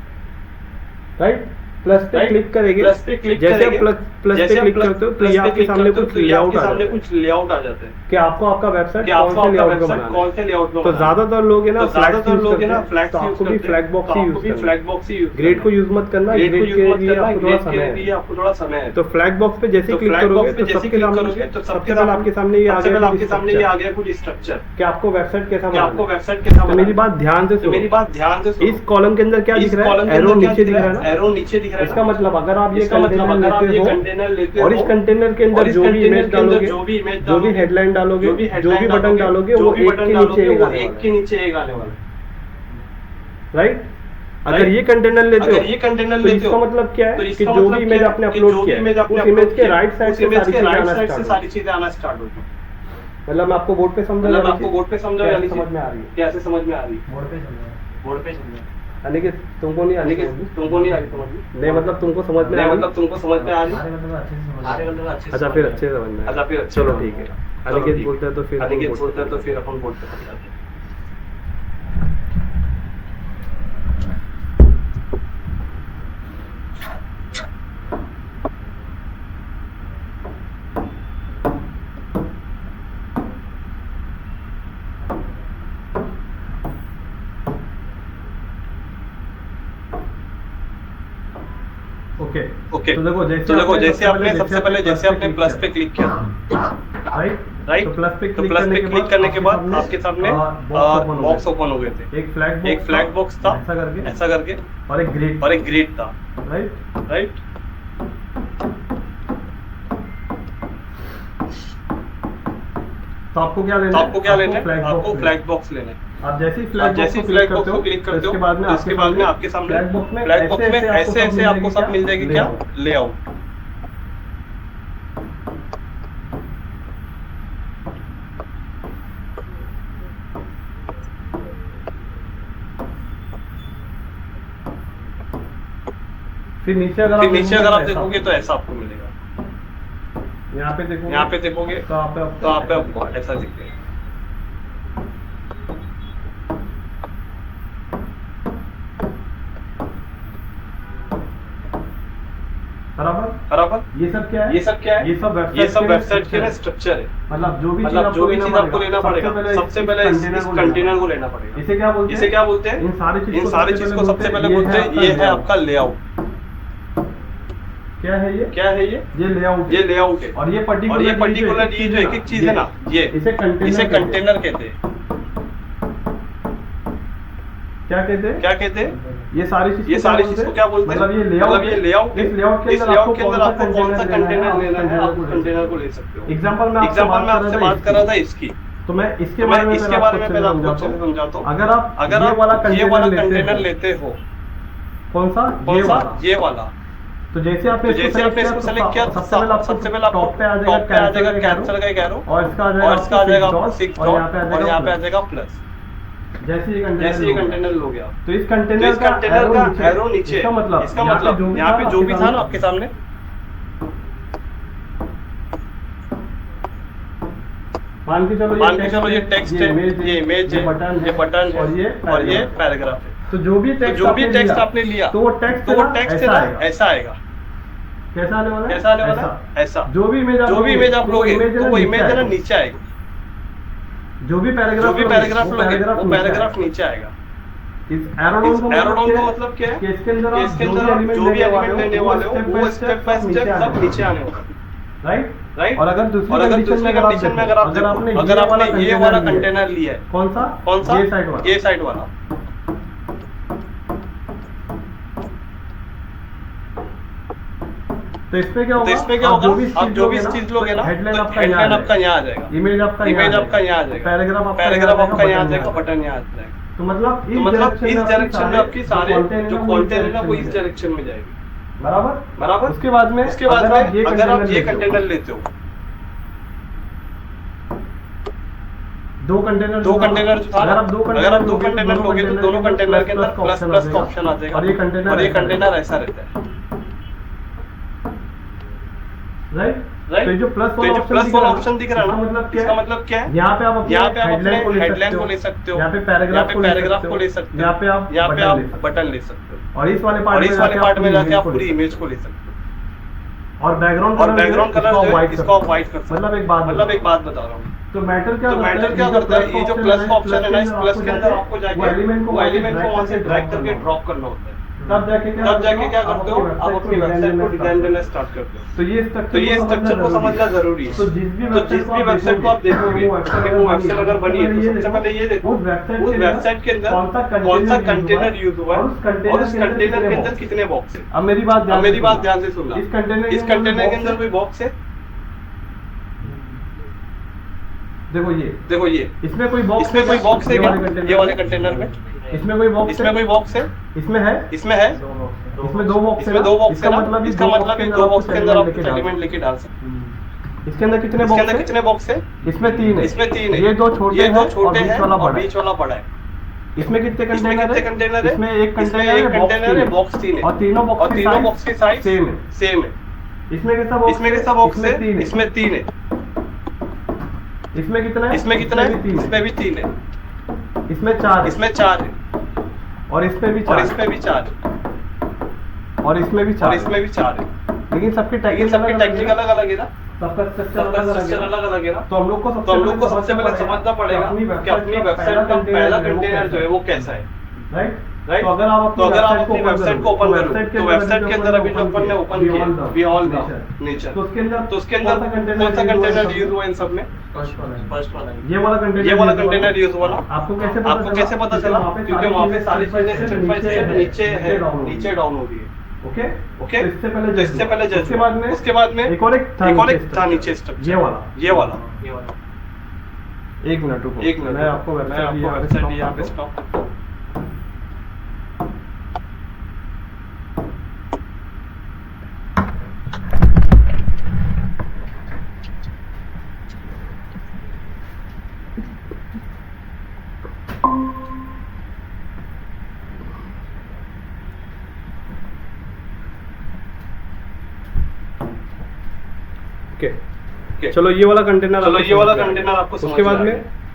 राइट। प्लस पे क्लिक करेंगे, प्लस पे क्लिक जैसे आप करेंगे, प्लस पे क्लिक करते हो तो ये आपके सामने कुछ लेआउट आ जाता है कुछ लेआउट आ जाते हैं कि आपको आपका वेबसाइट कि कौन आपको से आपका लेआउट में वेबसाइट बनाना कौन से लेआउट में है। तो ज्यादातर लोग है ना तो ज्यादातर लोग है ना फ्लैक्स फ्लैक्स तो यूज आपको भी करते हैं, फ्लैग बॉक्स तो ही आपको भी यूज फ्लैग बॉक्स ही यूज ग्रेड को यूज मत करना, ग्रेड को ग्रेड यूज के मत लिए करना, आपको थोड़ा ग्रेड समय के है। लिए आपको थोड़ा समय है। तो फ्लैग बॉक्स पे जैसे तो क्लिक फ्लैग करोगे बॉक्स पे तो जैसे सबके क्लिक सामने करोगे तो सबसे पहले आपके सामने ये आ सबसे पहले गया आपके सामने ये आ गया कुछ स्ट्रक्चर कि आपको वेबसाइट कैसा कि बनाना आपको है। वेबसाइट कैसा तो बनाना मेरी है। बात ध्यान से तो सुनो, मेरी बात ध्यान से सुनो, इस कॉलम के अंदर क्या इस दिख रहा कॉलम है, के एरो अंदर क्या नीचे दिख रहा है, ना, एरो नीचे दिख रहा है इसका ना। मतलब अगर आप ये इसका मतलब कंटेनर अगर आप ये लेते कंटेनर लेते हो और हो इस कंटेनर के और अंदर इस जो भी कंटेनर इमेज के अंदर डालोगे, जो भी इमेज जो भी डालोगे, हेडलाइन डालोगे, जो भी जो भी बटन डालोगे, जो वो भी एक बटन के डालोगे नीचे एक वो आने एक वाला के है, नीचे एक आने वाला है। राइट। अगर ये कंटेनर लेते अगर हो ये कंटेनर तो लेते इसका हो मतलब क्या तो है कि इसका जो मतलब भी इमेज क्या है आपने कि अपलोड जो भी किया है इमेज आपने उस इमेज अपलोड के किया राइट साइड उस से इमेज सारी के चीजें राइट आना साइड से स्टार्ट सारी चीजें आना स्टार्ट होगी। मतलब मैं आपको बोर्ड पे समझा मतलब आपको बोर्ड पे समझा कैसे समझ में आ रही है, कैसे समझ में आ रही है, बोर्ड पे समझा बोर्ड पे समझा यानी कि तुमको नहीं आ रही समझ में? तुमको नहीं आ रही समझ में, नहीं मतलब तुमको समझ में आ नहीं रही? मतलब तुमको समझ में आ रही, अरे मतलब अच्छे से अच्छा समझ फिर में आ अच्छे रही। से समझ में अच्छा फिर अच्छे चलो से ठीक समझ है। में आ रही। अनिकेत बोलता है तो फिर अनिकेत अपन बोलता है तो फिर अपन बोर्ड पे समझाते हैं। ओके ओके तो देखो जैसे आपने सबसे पहले जैसे आपने प्लस पे क्लिक किया, राइट राइट। तो प्लस पे तो प्लस पे क्लिक करने के बाद आपके सामने बॉक्स ओपन हो गए थे। एक फ्लैग बॉक्स था ऐसा करके और एक ग्रिड था, राइट। राइट। तो आपको क्या लेना है? आपको फ्लैग बॉक्स लेना है। आप जैसे ही आप जैसे फ्लैग बॉक्स को क्लिक करते हो उसके बाद में आपके सामने फ्लैग बॉक्स में ऐसे ऐसे आपको सब मिल जाएगी क्या, लेआउट। फिर नीचे अगर आप देखोगे तो ऐसा आपको मिलेगा। यहाँ पे देखोगे तो आपको ऐसा दिखेगा। बराबर। ये सब क्या है? ये सब वेबसाइट के ना स्ट्रक्चर है। मतलब जो भी चीज आपको लेना पड़ेगा सबसे पहले इस कंटेनर को लेना पड़ेगा। इसे क्या बोलते हैं? इन सारी चीज को सबसे पहले बोलते हैं ये है आपका लेआउट। क्या है ये? ये लेआउट है। और ये पर्टिकुलर ये जो एक चीज है ना, ये इसे कंटेनर कहते हैं। क्या कहते हैं? ये सारी चीज को क्या बोलते हैं? मतलब ये लेआउट इस लेआउट के अंदर आपको कौन सा कंटेनर लेना है, आप कंटेनर को ले सकते हो। एग्जांपल में आपसे बात कर रहा था इसकी, तो मैं इसके बारे में पहले आपको अच्छे से समझाता हूँ। अगर आप ये वाला कंटेनर लेते हो, कौन सा? ये वाला। तो जैसे आपने इसको सेलेक्ट किया सबसे पहले आपको टॉप पे आ जाएगा कैंसिल का एक एरो और इसका आ जाएगा 6 डॉट और यहाँ पे आ जाएगा प्लस। जैसे ये कंटेनर लोगे आप, तो इस कंटेनर का एरो नीचे, इसका मतलब यहाँ पे जो भी था ना आपके सामने, मान के चलो ये टेक्स्ट है, ये इमेज है, ये बटन है और ये पैराग्राफ है। तो जो भी टेक्स्ट आपने लिया तो वो टेक्स्ट ऐसा आएगा। कैसा आने वाला है? ऐसा। जो भी इमेज आप लोगे तो वो इमेज है ना नीचे आएगी। जो भी पैराग्राफ लोगे वो पैराग्राफ नीचे आएगा। इस एरोडोन का मतलब क्या है? इसके अंदर आप जो भी एलिमेंट लेने वाले हो वो स्टेप बाय स्टेप सब नीचे आने वाला है। राइट। और अगर दूसरी कंडीशन में अगर आपने ये वाला कंटेनर लिया है, कौन सा? ये साइड वाला। तो इसमें क्या होगा? आप जो भी चीज लोगे ना, हेडलाइन आपका यहाँ आ जाएगा, इमेज आपका यहाँ आ जाएगा, पैराग्राफ आपका यहाँ आ जाएगा, बटन यहाँ आ जाएगा। तो मतलब इस डायरेक्शन में आपकी सारे जो कंटेंट है ना वो इस डायरेक्शन में जाएगी। बराबर। उसके बाद में अगर आप ये कंटेनर लेते हो, दो कंटेनर जो था, अगर आप दो कंटेनर लोगे तो दोनों कंटेनर के अंदर प्लस का ऑप्शन आ जाएगा और ये कंटेनर ऐसा रहता है। राइट। तो जो प्लस वाला ऑप्शन दिख रहा है ना, इसका मतलब क्या है? यहाँ पे आप अपने हेडलाइन को ले सकते हो, यहाँ पे पैराग्राफ को ले सकते हो, यहाँ पे आप बटन ले सकते हो। और इस वाले पार्ट में जाके आप पूरी इमेज को ले सकते हो। और बैकग्राउंड कलर इसको आप व्हाइट कर सकते हो। मतलब एक बात बता रहा हूँ। तो मैटर क्या करता है, ये जो प्लस का ऑप्शन है ना, इस प्लस के अंदर आपको जाके वो एलिमेंट को वहां से ड्रैग करके ड्रॉप करना होता है। तब जाके क्या करते हो, आप अपनी वेबसाइट को डिजाइन देना स्टार्ट करते हो। तो ये स्ट्रक्चर को समझना जरूरी है। तो जिस भी वेबसाइट को आप देखोगे, वो वेबसाइट अगर बनी है तो सबसे पहले ये देखो उस वेबसाइट के अंदर कौन सा कंटेनर यूज हुआ है और उस कंटेनर के अंदर कितने बॉक्स है। अब मेरी बात ध्यान से सुनना। इस कंटेनर के अंदर कोई बॉक्स है? देखो ये इसमें कोई बॉक्स है क्या? ये वाले कंटेनर में इसमें कोई बॉक्स है? इसमें है इसमें दो बॉक्स है। इसका मतलब ये दो बॉक्स के अंदर आप कुछ एलिमेंट लेके डाल सकते हो। इसके अंदर कितने बॉक्स है? इसमें तीन है। ये दो छोटे हैं और बीच वाला बड़ा है। इसमें कितने कंटेनर है? इसमें एक कंटेनर है, बॉक्स तीन है और तीनों बॉक्स की साइज सेम है। इसमें कैसा बॉक्स है? इसमें तीन है। इसमें कितना है? इसमें भी तीन है। इसमें चार है और इसमें भी चार है और इसमें भी चार है। लेकिन सबके टेक्निक अलग अलग है ना, सबका स्ट्रक्चर अलग अलग है ना। तो हम लोग को सबसे पहले समझना पड़ेगा कि अपनी वेबसाइट का पहला कंटेनर जो है वो कैसा है। राइट। तो अगर आप अपनी वेबसाइट को ओपन करो तो वेबसाइट के अंदर अभी जो अपन ने ओपन किया बियॉन्ड नेचर, तो उसके अंदर कौन सा कंटेनर यूज हुआ इन सब में? फर्स्ट वाला ये वाला कंटेनर यूज हुआ ना। आपको कैसे पता चला? क्योंकि वहाँ पे सारी चीजें स्टेप बाय स्टेप नीचे डाउन हो रही है। ओके। तो इससे पहले उसके बाद में एक और था नीचे स्ट्रक्चर, ये वाला। एक मिनट मैं आपको वेबसाइट यहाँ पे स्टॉप करता हूँ। चलो ये वाला कंटेनर आपको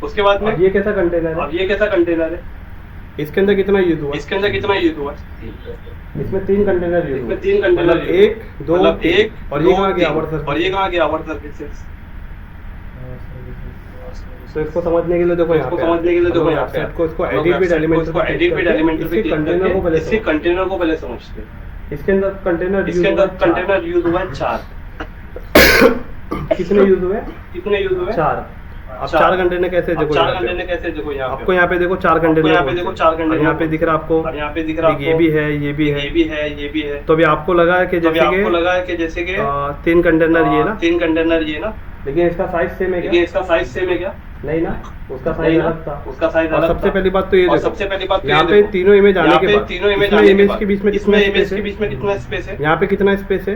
उसके बाद में ये कैसा कंटेनर है? इसके अंदर कितना यूज हुआ? इसमें तीन कंटेनर यूज हुए। एक दो एक और ये कहाँ गया? Our services. तो इसको समझने के लिए देखो यहाँ पे इसको एडिट विद एलिमेंट इसके कंटेनर को पहले समझते हैं। इसके अंदर कंटेनर यूज हुआ है 4। कितने यूज हुए? 4। अब 4 कंटेनर कैसे? देखो आपको यहाँ पे देखो 4 कंटेनर यहाँ पे दिख रहा आपको। ये भी है। तो अभी आपको लगा है कि जैसे कि 3 कंटेनर ये ना, लेकिन इसका साइज सेम है क्या? नहीं ना, उसका साइज अलग था। और सबसे पहली बात तो ये देखो यहाँ पे तीनों इमेज आने के बाद इमेज के बीच में कितना स्पेस है? यहाँ पे कितना स्पेस है?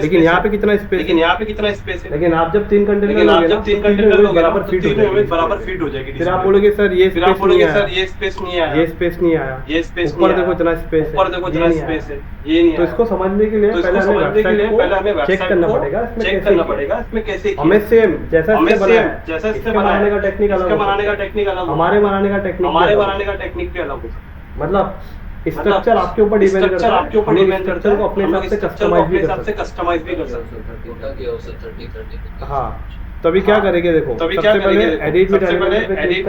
लेकिन यहाँ पे कितना स्पेस है? लेकिन आप जब 3 कंटेनर बराबर फिट हो जाएगी। फिर आप बोलोगे सर ये स्पेस नहीं आया, ऊपर देखो इतना स्पेस है। तो इसको समझने के लिए पहले हमें चेक करना पड़ेगा इसमें कैसे हमें सेम जैसा इसके बनाने का टेक्निक अलग, हमारे बनाने का टेक्निक भी अलग होगा। मतलब स्ट्रक्चर आपके ऊपर डिपेंड करता है। स्ट्रक्चर को अपने हिसाब से कस्टमाइज भी कर सकते हैं। हाँ, तो अभी क्या करेंगे? देखो सबसे पहले एडिट विद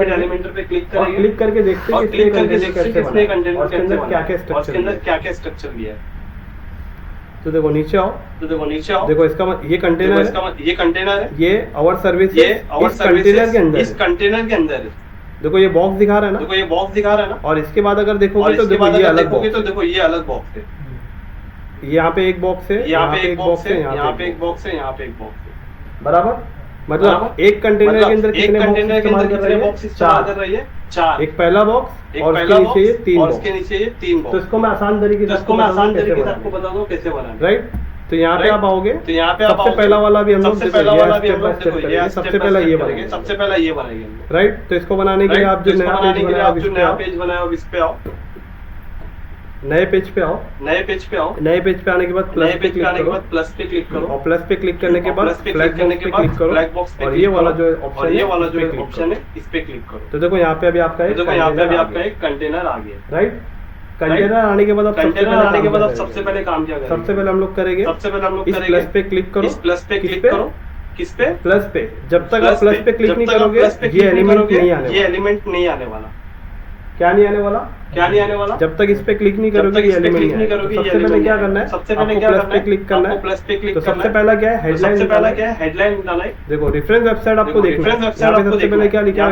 एलिमेंट पे क्लिक करके देखते हैं किसने कंटेनर क्या स्ट्रक्चर दिया है। तो देखो नीचे आओ। देखो इसका ये कंटेनर है, ये आवर सर्विस इस कंटेनर के अंदर है। देखो ये बॉक्स दिखा रहा है ना, और इसके बाद अगर देखोगे तो देखो ये अलग बॉक्स है। यहाँ पे एक बॉक्स है, यहाँ पे एक बॉक्स है, यहाँ पे एक बॉक्स है, बराबर। मतलब एक कंटेनर के अंदर कितने बॉक्स इस्तेमाल कर रही है? 4। एक पहला बॉक्स और उसके नीचे ये 3 बॉक्स। तो इसको मैं आसान तरीके से आपको बता दूं कैसे बनाना, राइट। तो यहाँ पे आप आओगे, सबसे पहला वाला भी हम लोग सबसे पहला ये बनाएंगे, राइट। तो इसको बनाने के लिए आप जो नया पेज बनाया इस पे आओ, नए पेज पे आओ। नए पेज पे आने के बाद प्लस पे क्लिक करो और प्लस पे क्लिक करने के बाद फ्लैग बॉक्स पे क्लिक करो और ये वाला जो ऑप्शन है इस पे क्लिक करो। तो देखो यहाँ पे अभी आपका एक कंटेनर आ गया, राइट। कंटेनर आने के बाद आप सबसे पहले काम क्या करेंगे? सबसे पहले हम लोग करेंगे इस प्लस पे क्लिक करो, इस प्लस पे क्लिक करो। किस पे? प्लस पे। जब तक आप प्लस पे क्लिक नहीं करोगे ये एलिमेंट नहीं आने वाला। क्या नहीं आने वाला? जब तक इस पे क्लिक नहीं करोगे ये एलिमेंट नहीं आएगा। सबसे पहले क्या करना है? सबसे पहले आपको प्लस पे क्लिक करना है। तो सबसे पहला क्या है? हेडलाइन निकालना है। देखो रेफरेंस वेबसाइट आपको देखना है। यहाँ पे सबसे पहले क्या लिखा है?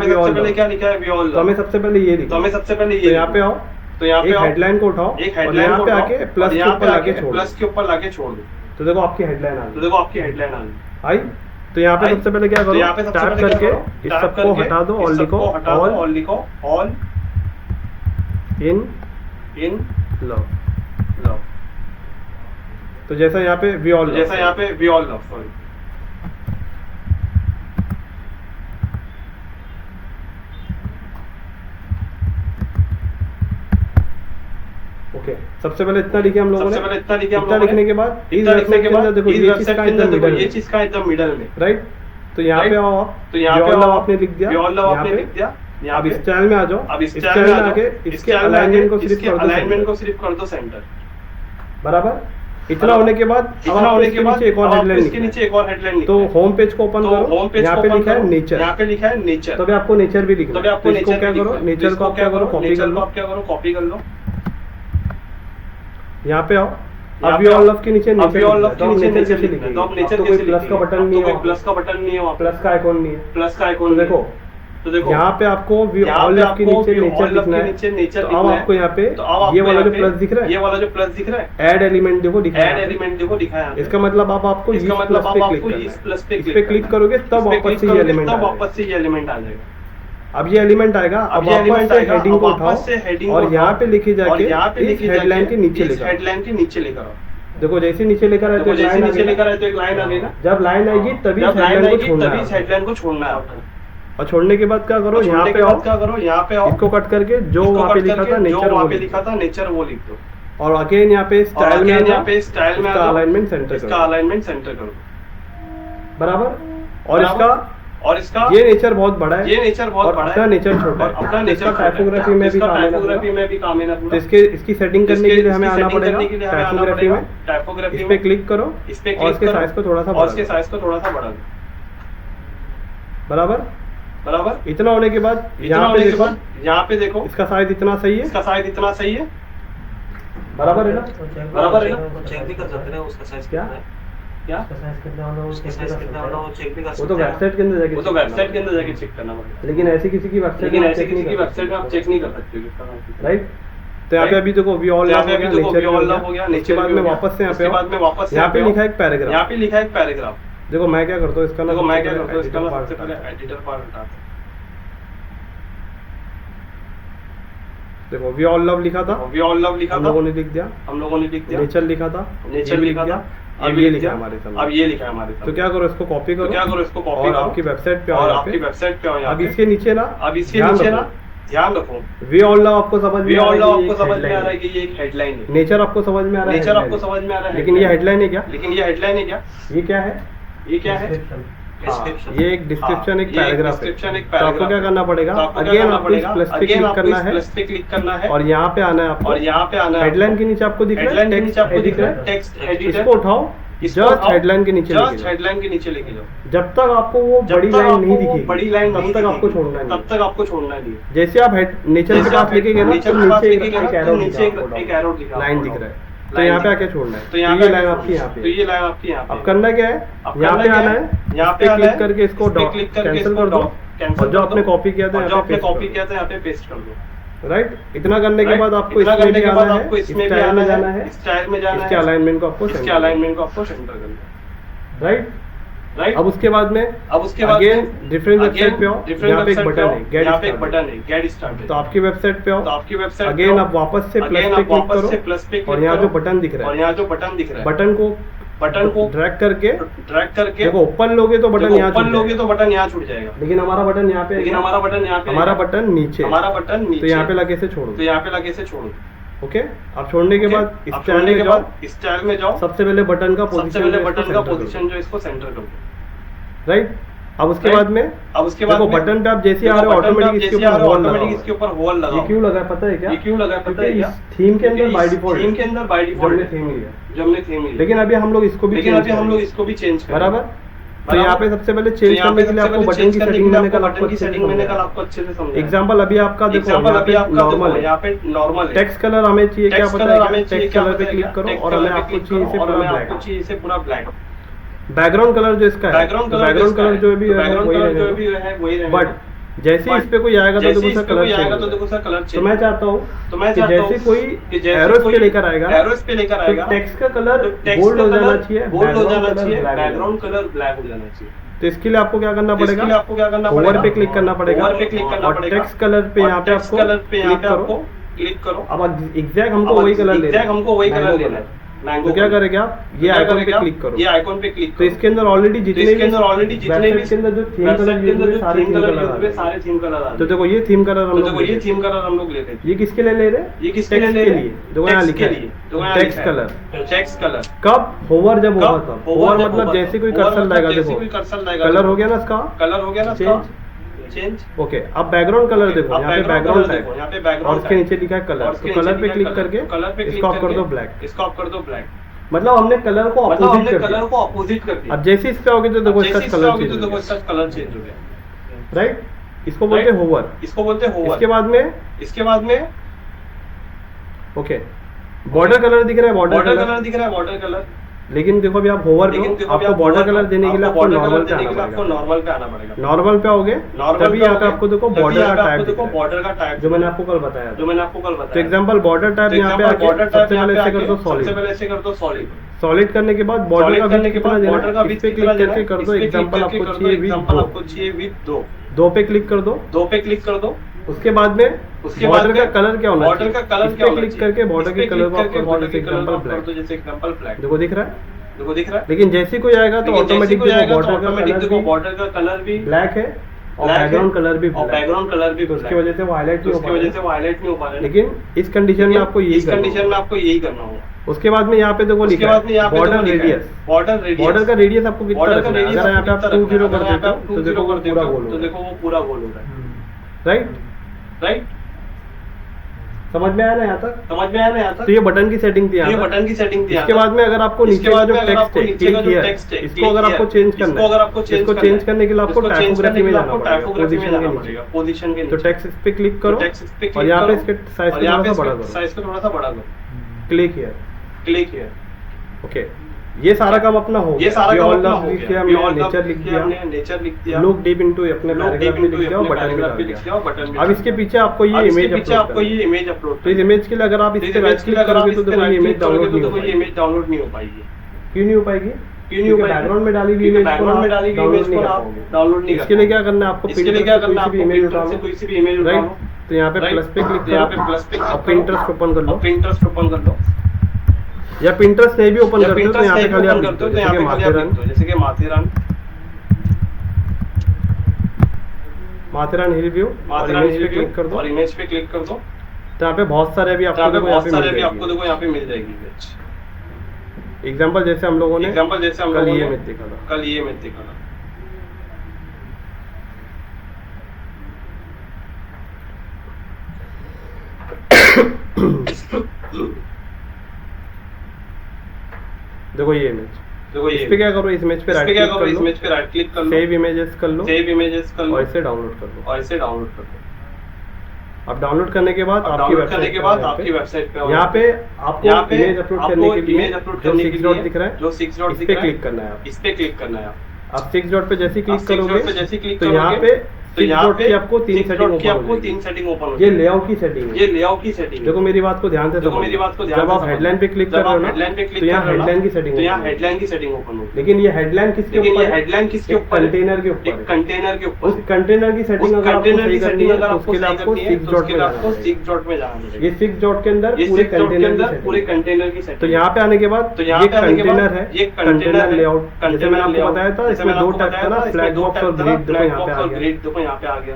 तो हमें सबसे पहले ये लिखना है। तो यहाँ पे आओ, तो यहाँ पे हेडलाइन को उठाओ और यहाँ पे आके प्लस के ऊपर लाके छोड़ दो। तो देखो आपकी हेडलाइन आ गई। आई। तो यहाँ पे सबसे पहले क्या करो? टैप करके इस सबको हटा दो और लिखो ऑल इन लव। तो जैसा यहाँ पे वी ऑल लव। ओके, सबसे पहले इतना लिखे हम लोगों ने। इतना लिखने के बाद इस वेबसाइट के अंदर देखो ये चीज का एकदम मिडल में, राइट? तो यहाँ पे आओ आप, वी ऑल लव आपने लिख दिया। अब स्टाइल में आ जाओ। अब स्टाइल में आके इसके अलाइनमेंट को सिर्फ कर दो सेंटर। बराबर। इतना होने के बाद इसके नीचे एक और हेडलाइन। तो होम पेज को ओपन करो। यहाँ पे लिखा है नेचर। तो अभी आपको नेचर भी लिखना है। तो इसको क्या करो? नेचर को आप क्या करो? कॉपी कर लो। यहाँ पे आओ। अब वी ऑल लव के नीचे नेचर कैसे लिखेंगे? तो कोई प्लस का बटन नहीं है, प्लस का आइकॉन नहीं है। तो देखो यहाँ पे आपको वी ऑल लव के नीचे नेचर लिखना है। तो अब आपको यहाँ पे ये वाला जो प्लस दिख रहा है, ऐड एलिमेंट देखो दिखा है। इसका मतलब अब आपको इस प्लस पे क्लिक करोगे तब वापस से ये एलिमेंट आएगा। अब ये एलिमेंट आएगा। अब वापस से हेडिंग को उठाओ और यहाँ पे लिखे जाके इस हेडलाइन के नीचे लेकर आओ। देखो जैसे नीचे लेकर आए तो एक लाइन आ गई ना। जब लाइन आएगी तभी हेडलाइन को छोड़ना है आपको। और छोड़ने के बाद क्या करो? यहाँ पे आओ, इसको कट करके जो वहाँ पे लिखा था नेचर वो लिख दो। और अगेन यहाँ पे स्टाइल में इसका अलाइनमेंट सेंटर करो। बराबर। और इसका ये नेचर बहुत बड़ा है और अपना नेचर छोटा है। इसका टाइपोग्राफी में भी काम है ना। तो इसकी सेटिंग करने के लिए हमें आना पड़ेगा टाइपोग्राफी में। इस पे क्लिक करो और इसके साइज को थोड़ा सा बढ़ा दो। बराबर। इतना होने के बाद यहाँ पे देखो इसका साइज इतना सही है। बराबर है ना? चेक भी कर सकते हैं उसका साइज क्या है। क्या उसका साइज कितना वाला वो चेक भी कर सकते वो तो वेबसाइट के अंदर जाके चेक करना पड़ेगा। लेकिन ऐसी किसी की वेबसाइट में आप चेक नहीं कर सकते, राइट? तो यहाँ पे अभी देखो वी ऑल लव हो गया। उसके बाद में वापस से यहाँ पे लिखा है एक पैराग्राफ। देखो मैं क्या करता हूँ इसका ना, सबसे पहले एडिटर पार्ट हटा। देखो वी ऑल लव लिखा था, हम लोगों ने लिख दिया। नेचर लिखा था, अब ये लिखा है हमारे सामने। तो क्या करो? इसको कॉपी करो और आपकी वेबसाइट पे आओ। अब इसके नीचे ना ध्यान रखो वी ऑल लव आपको समझ में आ रहा है कि ये एक हेडलाइन है। नेचर आपको समझ में आ रहा है, लेकिन ये हेडलाइन है क्या? ये क्या है? ये एक डिस्क्रिप्शन, एक पैराग्राफ है। तो आपको क्या करना पड़ेगा? अगेन आपको इस प्लस पे क्लिक करना है और यहाँ पे आना है आपको। हेडलाइन के नीचे आपको दिख रहा है टेक्स्ट एडिटर। इसको उठाओ, जस्ट हेडलाइन के नीचे लेके जाओ। जब तक आपको वो बड़ी लाइन नहीं दिखेगी तब तक आपको छोड़ना नहीं। जैसे आप नेचर के पास लेके गए ना, तो नीचे एक एरो लाइन दिख रहा है, तो यहाँ पे आके छोड़ना है। तो ये लाइन आपकी यहाँ पे। अब करना क्या है? यहाँ पे आना है, यहाँ पे क्लिक करके इसको कैंसिल कर दो और जो आपने कॉपी किया था यहाँ पे पेस्ट कर दो। राइट? इतना करने के बाद आपको इसमें भी आना है, स्टाइल में जाना है, इसके अलाइनमेंट को आपको सेंटर करना है। राइट? अब उसके बाद में अगेन डिफरेंट वेबसाइट पे आओ। यहाँ पे एक बटन है गेट स्टार्टेड। तो आपकी वेबसाइट पे आओ, अगेन आप वापस से प्लस पे क्लिक करो और यहाँ जो बटन दिख रहा है बटन को ड्रैग करके देखो ओपन लोगे तो बटन यहाँ छूट जाएगा, लेकिन हमारा बटन यहाँ पे, हमारा बटन नीचे, तो यहाँ पे लगे से छोड़ो। ओके, अब छोड़ने के बाद स्टाइल में जाओ। सबसे पहले बटन का पोजीशन जो इसको सेंटर कर दो। राइट? अब उसके बाद में देखो बटन पे आप जैसे आ रहे हो ऑटोमेटिक इसके ऊपर होल लगा। ये क्यों लगा है पता है क्या? इस थीम के अंदर बाय डिफॉल्ट थीम लिया। लेकिन अभी हम लोग इसको भी चेंज बराबर। तो यहाँ पे सबसे पहले चेंज करने के लिए आपको बटन की सेटिंग मैंने कल आपको अच्छे से समझाया। एग्जांपल अभी आपका देखो यहाँ पे नॉर्मल टेक्स्ट कलर हमें चाहिए, क्या पता है? टेक्स्ट कलर पे क्लिक करो और हमें आपको चाहिए इसे पूरा ब्लैक। बैकग्राउंड कलर जो इसका है, बैकग्राउंड कलर जो भी है वही रहेगा। बट जैसे इस पे कोई आएगा तो देखो सर कलर चेंज। तो मैं चाहता हूँ कि जैसे कोई एरोस पे लेकर आएगा टेक्स्ट का कलर बोल्ड हो जाना चाहिए, बैकग्राउंड कलर ब्लैक हो जाना चाहिए। तो इसके लिए आपको क्या करना पड़ेगा? ओवर पे क्लिक करना पड़ेगा और टेक्स्ट कलर पे यहाँ पे आपको क्लिक करो। अब एग्जैक्ट हमको वही कलर लेना है। तो क्या करेंगे आप? ये आइकॉन पे क्लिक करो। तो इसके अंदर ऑलरेडी जितने भी के अंदर जो थीम कलर यूज हुए सारे थीम कलर आ। तो देखो ये थीम कलर हम लोग ले रहे हैं। ये किसके लिए ले रहे हैं? ये किसके लिए? देखो यहाँ लिखा है टेक्स्ट कलर। कब? होवर जब होगा तब। होवर मतलब जैसे कोई कर्सर लाएगा, देखो कलर हो गया ना इसका चेंज। ओके, अब बैकग्राउंड कलर देखो यहाँ पे बैकग्राउंड है और उसके नीचे लिखा है कलर। तो कलर पे क्लिक करके इसको ऑफ कर दो ब्लैक। मतलब हमने कलर को अपोजिट कर दिया। अब जैसे इस पे आओगे तो देखो इसका कलर चेंज हो गया, राइट? इसको बोलते हैं होवर। इसके बाद में ओके बॉर्डर कलर दिख रहा है, बॉर्डर कलर। लेकिन देखो अभी आप होवर पे आपको बॉर्डर कलर देने के लिए आपको नॉर्मल पे आना पड़ेगा। नॉर्मल पे आओगे तभी यहाँ पे आपको देखो बॉर्डर का टाइप जो मैंने आपको कल बताया। तो एग्जांपल बॉर्डर टाइप यहाँ पे आके सबसे पहले ऐसे कर दो सॉलिड करने के बाद बॉर्डर का भी कितना देना है इस पे क्लिक करके कर दो। एग्जांपल आपको चाहिए विथ 2 पे क्लिक कर दो। उसके बाद में बॉर्डर का कलर क्या होना चाहिए? इस पे क्लिक करके बॉर्डर के कलर को आप कर दो, जैसे एग्जांपल ब्लैक। देखो दिख रहा है। लेकिन जैसे कोई आएगा तो ऑटोमेटिक बॉर्डर का कलर भी ब्लैक है और बैकग्राउंड कलर भी तो उसकी वजह से वो हाईलाइट नहीं हो पा रहा है। लेकिन इस कंडीशन में आपको यही करना होगा। उसके बाद में यहाँ पे देखो लिखा है बॉर्डर रेडियस। बॉर्डर का रेडियस आपको कितना रखना है? अगर यहाँ पे आप 20 कर देते हो तो देखो वो पूरा गोल हो रहा है, राइट? समझ में आया ना यहाँ तक? तो ये बटन की सेटिंग थी। इसके बाद में अगर आपको नीचे का जो टेक्स्ट है इसको अगर आपको चेंज करना है, इसको चेंज करने के लिए आपको टाइपोग्राफी में जाना पड़ेगा, पोजीशन के नीचे। तो टेक्स्ट पे क्लिक करो और यहाँ पे इसके साइज को थोड़ा सा बड़ा करो। Click here. ओके, ये सारा काम अपना हो गया। नेचर लिख दिया, लुक डीप इनटू अपने पैराग्राफ में लिख दिया और बटन पे लिख दिया। अब इसके पीछे आपको ये इमेज अपलोड तो इस इमेज के लिए अगर आप इस पे राइट क्लिक करोगे तो देखो ये इमेज डाउनलोड नहीं हो पाएगी। क्यों नहीं हो पाएगी? बैकग्राउंड में डाली हुई इमेज को डाउनलोड नहीं। इसके लिए क्या करना है आपको? कोई भी इमेज उठाओ, राइट? तो यहाँ पे प्लस पे क्लिक करो और पिंटरेस्ट ओपन कर लो। या पिंटरेस्ट नहीं भी ओपन करते हो तो यहाँ पे खाली आप लिख दो जैसे कि माथेरान हिल व्यू और इमेज पे क्लिक कर दो। तो यहाँ पे बहुत सारे भी आपको देखो यहाँ पे मिल जाएगी। एग्जांपल जैसे हम लोगों ने कल ये इमेज देखा था। देखो ये इमेज। इस पे क्या करो? इस इमेज पे राइट क्लिक कर लो, सेव इमेजेस कर लो और इसे डाउनलोड कर लो। अब डाउनलोड करने के बाद आपकी वेबसाइट पे यहाँ पे आपको इमेज अपलोड करने के लिए जो 6 डॉट दिख रहा है इस पे क्लिक करना है। आप 6 डॉट पे जैसे क्लिक करोगे तो यहाँ पे तो यहाँ पे आपको तीन सेटिंग ओपन होगी। ये लेआउट की सेटिंग है। देखो मेरी बात को ध्यान से समझो। जब आप हेडलाइन पे क्लिक कर रहे हो ना तो यहाँ हेडलाइन की सेटिंग ओपन होगी। लेकिन ये हेडलाइन किसके ऊपर? कंटेनर के ऊपर। उस कंटेनर की सेटिंग अगर आपको सही करनी है तो उसके लिए आपको 6 डॉट में जाना है। ये 6 डॉट के अंदर पूरे कंटेनर की सेटिंग। तो यहाँ पे आने के बाद ये कंटेनर है, कंटेनर लेआउट। जैसे मैंने आपको बताया था इसमें 2 टाइप का ना, फ्लैग बॉक्स और ग्रिड। देखो यहाँ पे आ गया।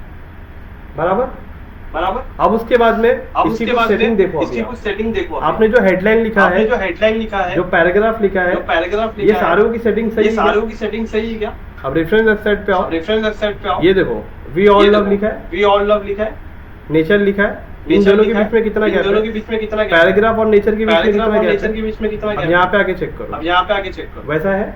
बराबर। बराबर। अब उसके बाद में अब इसकी उसके कुछ बाद सेटिंग देखो में अभी इसकी आप। कुछ सेटिंग देखो अभी। आपने जो हेडलाइन लिखा आपने है, जो हेडलाइन लिखा है, जो पैराग्राफ लिखा है, जो पैराग्राफ ये लिखा है, सारों की सेटिंग सही ये है सारों क्या? की सेटिंग सही है क्या? अब रेफरेंस वेबसाइट पे आओ, रेफरेंस वेबसाइट पे आओ, ये देखो वी ऑल लव लिखा है, वी ऑल लव लिखा है, नेचर लिखा है, इन नेचर दोनों के लिखा है, बीच में कितना इन गैप दोनों है? के बीच में कितना गैप है? पैराग्राफ और नेचर के बीच में पैराग्राफ कितना और गैप नेचर के है? बीच में कितना अब गैप यहाँ है? पे आके चेक करो, अब यहाँ पे आके चेक करो, वैसा है?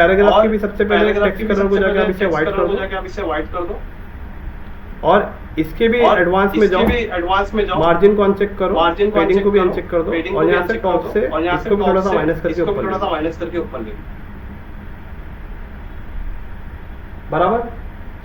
पैराग्राफ की भी सबसे पहले टेक्स्ट कलर को जाके आप इसे व्हाइट कर दो, जाके आप इसे व्हाइट कर दो और इसके भी एडवांस में जाओ, एडवांस में जाओ, मार्जिन को अनचेक करो, मार्जिन पेडिंग को भी अनचेक कर दो, और यहाँ से टॉप से इसको भी थोड़ा सा माइनस करके ऊपर थोड़ा ले सा लो। माइनस करके ऊपर ले लो। बराबर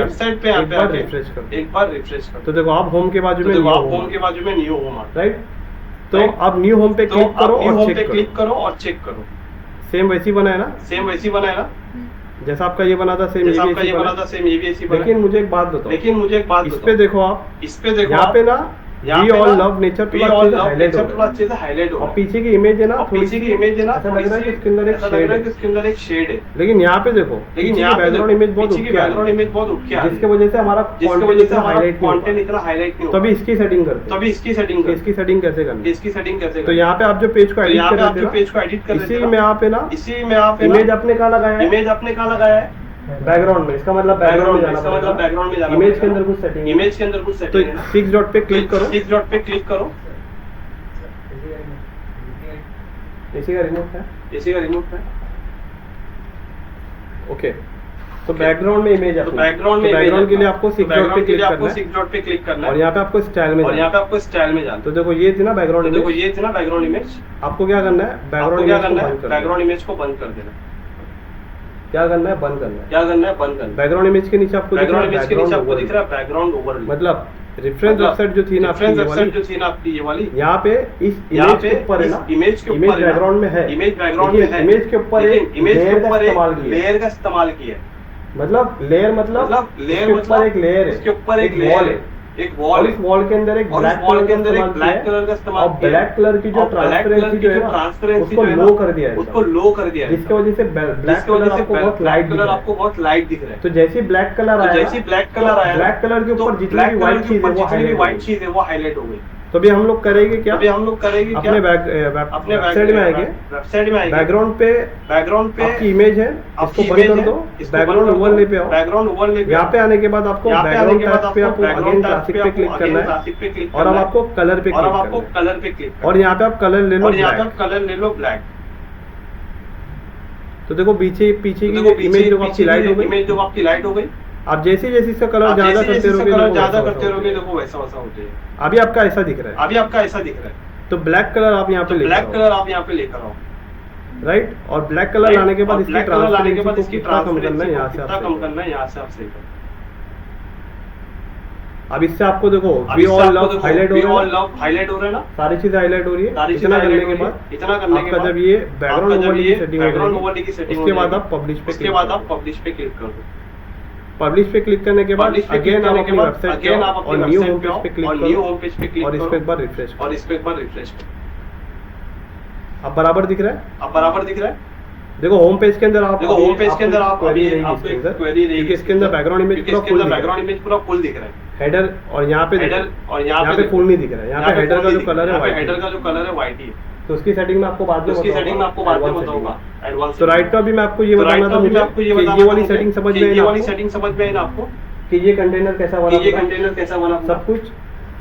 वेबसाइट पे यहाँ पे आके रिफ्रेश कर दो। एक बार रिफ्रेश कर तो देखो आप होम के बाजू में तो आप होम के बाजू में न्यू होम राइट, तो आप न्यू होम पे क्लिक करो और चेक क्लिक करो और चेक करो। सेम वैसी बना है ना, सेम वैसी बना है ना, जैसा आपका ये बना था सेम जैसा आपका ये बना था सेम ये भी ऐसी बना। लेकिन मुझे एक बात बताओ, लेकिन मुझे एक बात इस पे देखो आप, इस पे देखो यहाँ पे ना we all love nature we all love nature थोड़ा अच्छे से हाईलाइट हो और पीछे की इमेज है ना, पीछे की इमेज है ना, ऐसा लग रहा है कि इसके अंदर एक शेड है, इसके अंदर एक शेड है। लेकिन यहाँ पे देखो, लेकिन यहाँ बैकग्राउंड इमेज बहुत पीछे की बैकग्राउंड इमेज बहुत उठ के आ रही है, जिसके वजह से हमारा कंटेंट इतना हाईलाइट नहीं, तभी इसकी सेटिंग करते हैं। तभी इसकी सेटिंग करते हैं। इसकी सेटिंग कैसे करनी है? इसकी सेटिंग कैसे? तो यहाँ पे आप जो पेज को एडिट कर रहे थे, पेज को एडिट कर रहे थे, इसी में आप है ना, इसी में आप इमेज आपने कहाँ लगाया है? इमेज आपने कहाँ लगाया है? बैकग्राउंड में। इसका मतलब बैकग्राउंड में जाना इसका मतलब बैकग्राउंड में जाना, इमेज के अंदर कुछ सेटिंग, इमेज के अंदर कुछ तो सेटिंग है। 6 डॉट पे क्लिक करो, 6 डॉट पे क्लिक करो, इसी का रिमोट है, इसी का रिमोट है। ओके। तो बैकग्राउंड में इमेज है, तो बैकग्राउंड में बैकग्राउंड के लिए आपको 6 डॉट पे क्लिक करना है, 6 डॉट पे क्लिक करना है और यहाँ पे आपको स्टाइल में और यहाँ पे आपको स्टाइल में जाना। तो देखो ये थी ना बैकग्राउंड इमेज, देखो ये थी ना बैकग्राउंड इमेज, आपको क्या करना है? आपको क्या करना है? बैकग्राउंड इमेज को बंद कर देना। क्या करना है? बंद करना है। क्या करना है? बंद करना। बैकग्राउंड इमेज के नीचे आपको बैकग्राउंड इमेज के नीचे आपको दिख रहा है बैकग्राउंड ओवरले, मतलब रेफरेंस वेबसाइट जो थी ना आपकी, जो थी ना आपकी ये वाली, यहाँ पे इस इमेज के ऊपर है ना, इमेज के इमेज बैकग्राउंड में है, इमेज बैकग्राउंड में है, इमेज के ऊपर एक लेयर का इस्तेमाल किया है। मतलब लेयर मतलब लेयर मतलब एक लेयर है, उसके ऊपर एक वॉल है, एक वॉल और इस वॉल के अंदर एक ब्लैक कलर का इस्तेमाल और ब्लैक कलर की जो ट्रांसपेरेंसी जो है ना, उसको लो कर दिया है, उसको लो कर दिया है, जिसकी वजह से ब्लैक कलर आपको बहुत लाइट दिख रहा है, आपको बहुत लाइट दिख रहा है। तो जैसे ब्लैक कलर आया, जैसे ब्लैक कलर आया, ब्लैक कलर के ऊपर जितनी भी व्हाइट चीज है वो हाईलाइट हो गई। तो अभी हम लोग करेंगे क्या? अभी हम लोग करेंगे क्या? अपने वेबसाइट में आएंगे, बैकग्राउंड पे आपकी इमेज है, इसको बंद कर दो, बैकग्राउंड ओवरले पे आओ, बैकग्राउंड ओवरले पे यहाँ पे आने के बाद आपको बैकग्राउंड टैब पे आपको अगेन क्लासिक पे क्लिक करना है और अब आपको कलर पे क्लिक करना है और यहाँ पे आप कलर ले लो ब्लैक। कलर ले लो ब्लैक। तो देखो पीछे की इमेज जो आपकी लाइट हो गई, इमेज जो आपकी लाइट हो गई, आप जैसे इसका कलर ज्यादा करते रहोगे देखो वैसा वैसा होते हैं। अभी आपका ऐसा दिख रहा है, अभी आपका ऐसा दिख रहा है। तो ब्लैक कलर आप यहाँ पे ब्लैक कलर आप यहाँ पे लेकर आओ, राइट। और ब्लैक कलर लाने के बाद इसकी ट्रांसपेरेंसी को कितना कम करना है, यहाँ से कितना कम करना है, यहाँ से आप सही करो। अब इससे आपको देखो वी ऑल लव हाईलाइट हो रहा है ना, सारी चीजें हाईलाइट हो रही है। इतना करने के बाद आपका जब ये बैकग्राउंड ओवरले की सेटिंग उसके बाद आप पब्लिश पे क्लिक कर दो। पब्लिश पे क्लिक करने के बाद अगेन आप अपनी वेबसाइट पे आओ और न्यू होम पेज पे क्लिक करो और इस पे एक बार रिफ्रेश करो। अब बराबर दिख रहा है, देखो होम पेज के अंदर आप क्वेरी रहेगी, इसके अंदर बैकग्राउंड इमेज पूरा फुल दिख रहा है, हेडर और यहाँ पे फुल नहीं दिख रहा है, यहाँ पे हेडर का जो कलर है व्हाइट है। तो उसकी सेटिंग में आपको बाद में बताऊंगा। तो राइट का भी मैं आपको ये बताना था मुझे कि ये वाली सेटिंग समझ में आई ना आपको कि ये कंटेनर कैसा बना, सब कुछ।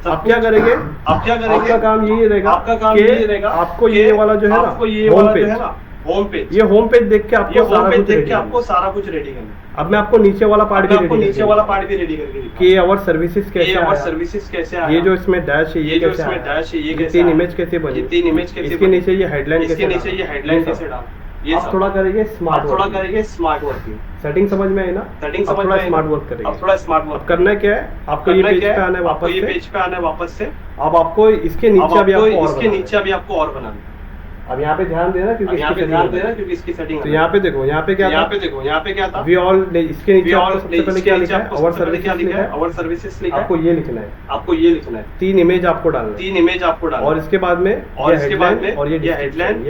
आप क्या करेंगे? आपका काम यही रहेगा कि आपको ये वाला जो है ना होम पेज, ये होम पेज देख के आपको सारा कुछ रेडी करना है। अब मैं आपको नीचे वाला पार्ट भी रेडी करके कि आवर सर्विसेज कैसे आया, ये जो इसमें डैश है ये कैसे आया, ये 3 इमेज कैसे बनी, इसके नीचे ये हेडलाइन कैसे डाला। आप थोड़ा करेंगे स्मार्ट वर्किंग। सेटिंग समझ में आई ना? थोड़ा स्मार्ट वर्क करेंगे। अब करना क्या है, आपको ये पेज पे आना है वापस से। अब आपको इसके नीचे अभी आपको और बनाना है। अब यहाँ पे ध्यान देना क्योंकि इसकी सेटिंग। तो यहाँ पे देखो, यहाँ पे क्या था, वी ऑल, इसके नीचे आपको सबसे पहले क्या लिखा है, आवर सर्विसेज लिखा है। आपको ये लिखना है, 3 इमेज आपको डालना है और इसके बाद में और ये हेडलाइन,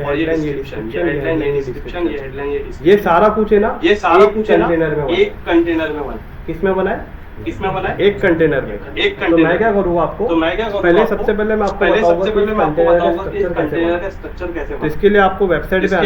ये सारा कुछ है ना, एक कंटेनर में किसमें बना है, एक कंटेनर में। तो मैं क्या करूँगा आपको, पहले सबसे पहले मैं आपको बताऊंगा कि कंटेनर का स्ट्रक्चर कैसे। तो इसके लिए आपको वेबसाइट पे आना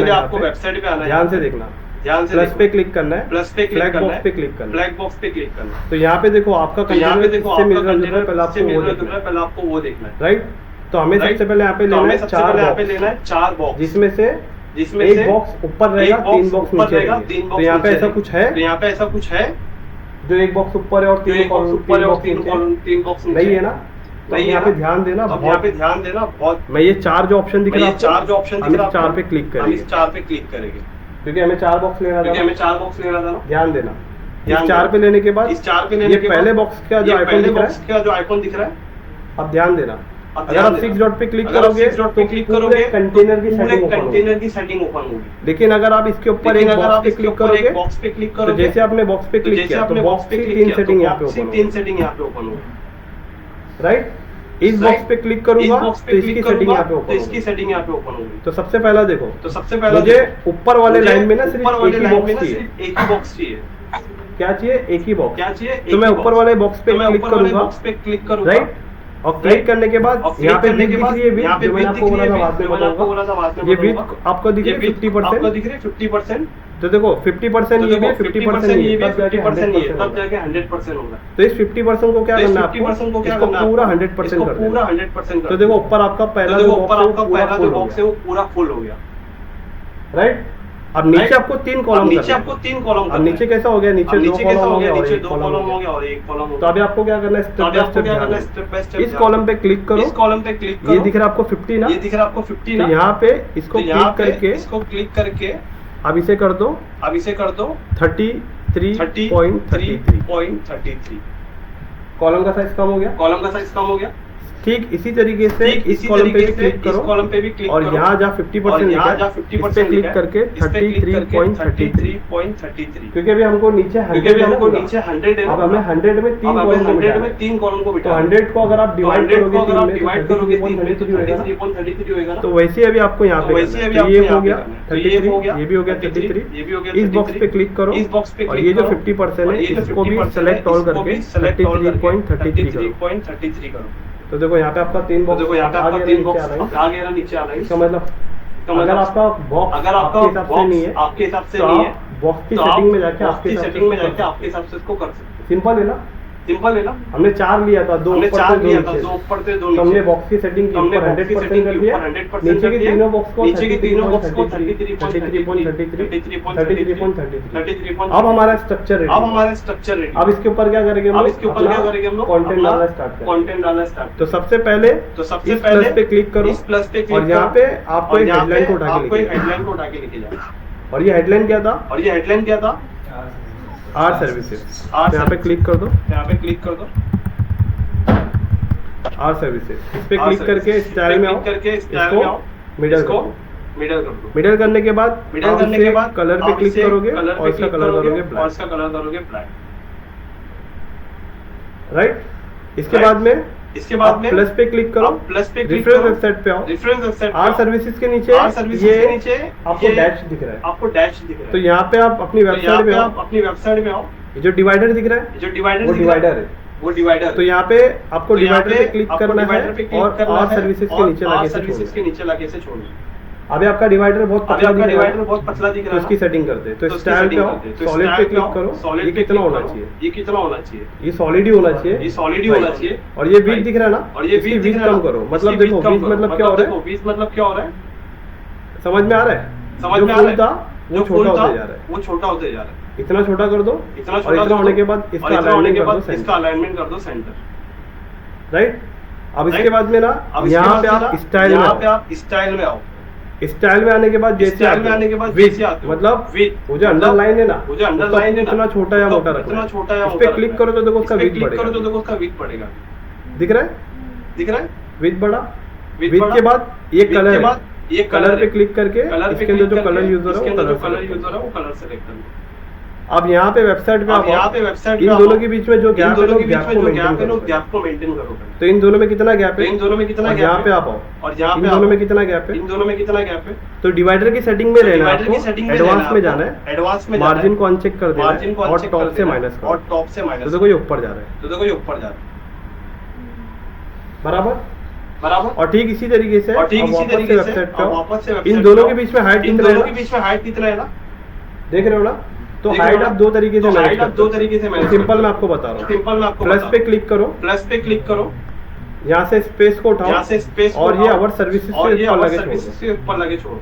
है, ध्यान से देखना, प्लस पे क्लिक करना है, फ्लैग बॉक्स पे क्लिक करना है। तो यहाँ पे देखो आपका कंटेनर किससे मिल रहा है, पहले आपको वो देखना है, राइट। तो हमें सबसे पहले यहाँ पे लेना है 4 बॉक्स, जिसमें से एक बॉक्स ऊपर रहेगा, 3 बॉक्स नीचे रहेंगे। तो यहाँ पे ऐसा कुछ है जो एक बॉक्स ऊपर है और 3 बॉक्स नहीं है ना। तो यहाँ पे ध्यान देना बहुत। मैं ये 4 जो ऑप्शन दिख रहा है, हम इस 4 पे क्लिक करेंगे क्योंकि हमें 4 बॉक्स लेना था। ध्यान देना, इस 4 पे लेने के बाद ये पहले बॉक्स का जो आइकॉन दिख रहा है, अब ध्यान देना, अगर आप 6 डॉट पे क्लिक करोगे तो पूरे कंटेनर की सेटिंग ओपन होगी। लेकिन अगर आप इसके ऊपर एक बॉक्स पे क्लिक करोगे तो जैसे आपने बॉक्स पे क्लिक किया तो बॉक्स की 3 सेटिंग यहाँ पे ओपन होगी, राइट। इस बॉक्स पे क्लिक करूंगा तो इसकी सेटिंग यहाँ पे ओपन होगी। तो सबसे पहला देखो, मुझे ऊपर वाले लाइन में ना सिर्फ एक ही बॉक्स चाहिए। क्या चाहिए? एक ही बॉक्स। तो मैं ऊपर वाले बॉक्स पे क्लिक करूंगा, राइट। और क्लिक करने के बाद यहाँ पे विड्थ दिख रही है, विड्थ जो मैंने आपको बोला था बाद में बताऊंगा। ये विड्थ आपको दिख रही है 50%। तो देखो 50% ये भी है, 50% ये भी है, तब जाके 100% होगा। तो इस 50% को क्या करना है आपको? इसको पूरा 100% कर देना। तो देखो ऊपर आपका पहला जो बॉक्स है वो पूरा फुल हो गया, राइट। अब नीचे आपको 3 कॉलम, अब नीचे कैसा हो गया? नीचे 2 कॉलम हो गया और एक कॉलम। तो अभी आपको क्या करना है? स्टेप बाय स्टेप इस कॉलम पे क्लिक करो। ये दिख रहा है आपको 50 ना? तो यहाँ पे इसको क्लिक करके अब इसे कर दो 33.33। कॉलम का साइज कम हो गया। ठीक इसी तरीके से इस कॉलम पे भी क्लिक करो और यहाँ जहाँ 50% लिखा है इस पे क्लिक करके 33.33, क्योंकि अभी हमको नीचे 100 है। अब हमें 100 में 3 कॉलम को बिठाना है। तो 100 को अगर आप डिवाइड करोगे 33.33 होगा, तो वैसे अभी आपको यहाँ पे ये हो गया 33, ये भी हो गया 33। इस बॉक्स पे क्लिक करो और ये जो 50% है इसको भी सेलेक्ट ऑल करके 33.33 करो। तो देखो यहाँ पे आपका 3 बॉक्स आ गया नीचे आ रहा है। इसका मतलब अगर आपका बॉक्स आपके हिसाब से नहीं है, बॉक्स की सेटिंग में जाके आपके हिसाब से इसको कर सकते। सिंपल है ना? हमने 4 लिया था, 2 ऊपर थे 2 नीचे। हमने बॉक्स की सेटिंग के ऊपर 100% कर दिया। नीचे के तीनों बॉक्स को 33.33। अब हमारा स्ट्रक्चर रेडी। अब इसके ऊपर क्या करेंगे हम? कंटेंट डालना स्टार्ट। तो सबसे पहले इस प्लस पे क्लिक करो और यहाँ पे आपको एक हेडलाइन को उठा के लेके जाओ। और ये हेडलाइन क्या था? Our services. यहाँ पे क्लिक कर दो आर सर्विसेज। इस पे क्लिक करके स्टाइल में आओ, इसको मिडल करो। करने के बाद कलर पे क्लिक करोगे और इसका कलर करोगे ब्लैक, राइट। इसके बाद में प्लस पे क्लिक करो, रेफरेंस वेबसाइट पे आओ। आर सर्विसेज के नीचे ये आपको डैश दिख रहा है। तो यहाँ पे आप अपनी वेबसाइट में आओ। ये जो डिवाइडर दिख रहा है वो डिवाइडर है। तो यहाँ पे आपको डिवाइडर पे क्लिक करना है और आर सर्विसेज के नीचे लाके से छोड़ना। अभी आपका डिवाइडर बहुत पतला दिख रहा है, तो इसकी सेटिंग करते हैं। तो स्टाइल पे आओ, सॉलिड पे क्लिक करो। ये कितना होना चाहिए? ये सॉलिड ही होना चाहिए। और ये विड्थ दिख रहा है ना? और ये विड्थ कम करो। मतलब देखो विड्थ मतलब क्या हो रहा है? समझ में आ रहा है? जो फुल था वो छोटा होते जा रहा है। इतना छोटा कर दो और इतना होने के बाद इसका अलाइनमेंट कर दो सेंटर, राइट। अब इसके बाद में ना यहाँ पे आप स्टाइल में आओ। स्टाइल में आने के बाद जैसे मतलब वो जो अंडरलाइन है ना, इतना छोटा या मोटा रखना। इस पे क्लिक करो तो देखो उसका विड्थ बढ़ेगा। दिख रहा है? विड्थ बढ़ा। विड्थ के बाद ये कलर पे क्लिक करके इसके अंदर जो कलर यूज हो रहा है वो कलर सेलेक्ट कर लो। अब यहाँ पे वेबसाइट में इन दोनों के बीच में जो गैप है गैप को मेंटेन करो। तो इन दोनों में कितना गैप है? यहाँ पे आप आओ और इन दोनों में कितना गैप है? तो डिवाइडर की सेटिंग में रहना है आपको, एडवांस में जाना है, मार्जिन को अनचेक कर देना है और टॉप से माइनस तो देखो ये ऊपर जा रहा है। बराबर। और ठीक इसी तरीके से वेबसाइट पे इन दोनों के बीच में हाइट कितना है ना? देख रहे हो ना? तो हाइट आप दो तरीके से मैनेज सिंपल मैं आपको बता रहा हूँ। प्लस पे क्लिक करो, यहाँ से स्पेस को उठाओ और ये आवर सर्विसेज से ऊपर लगे छोड़ो।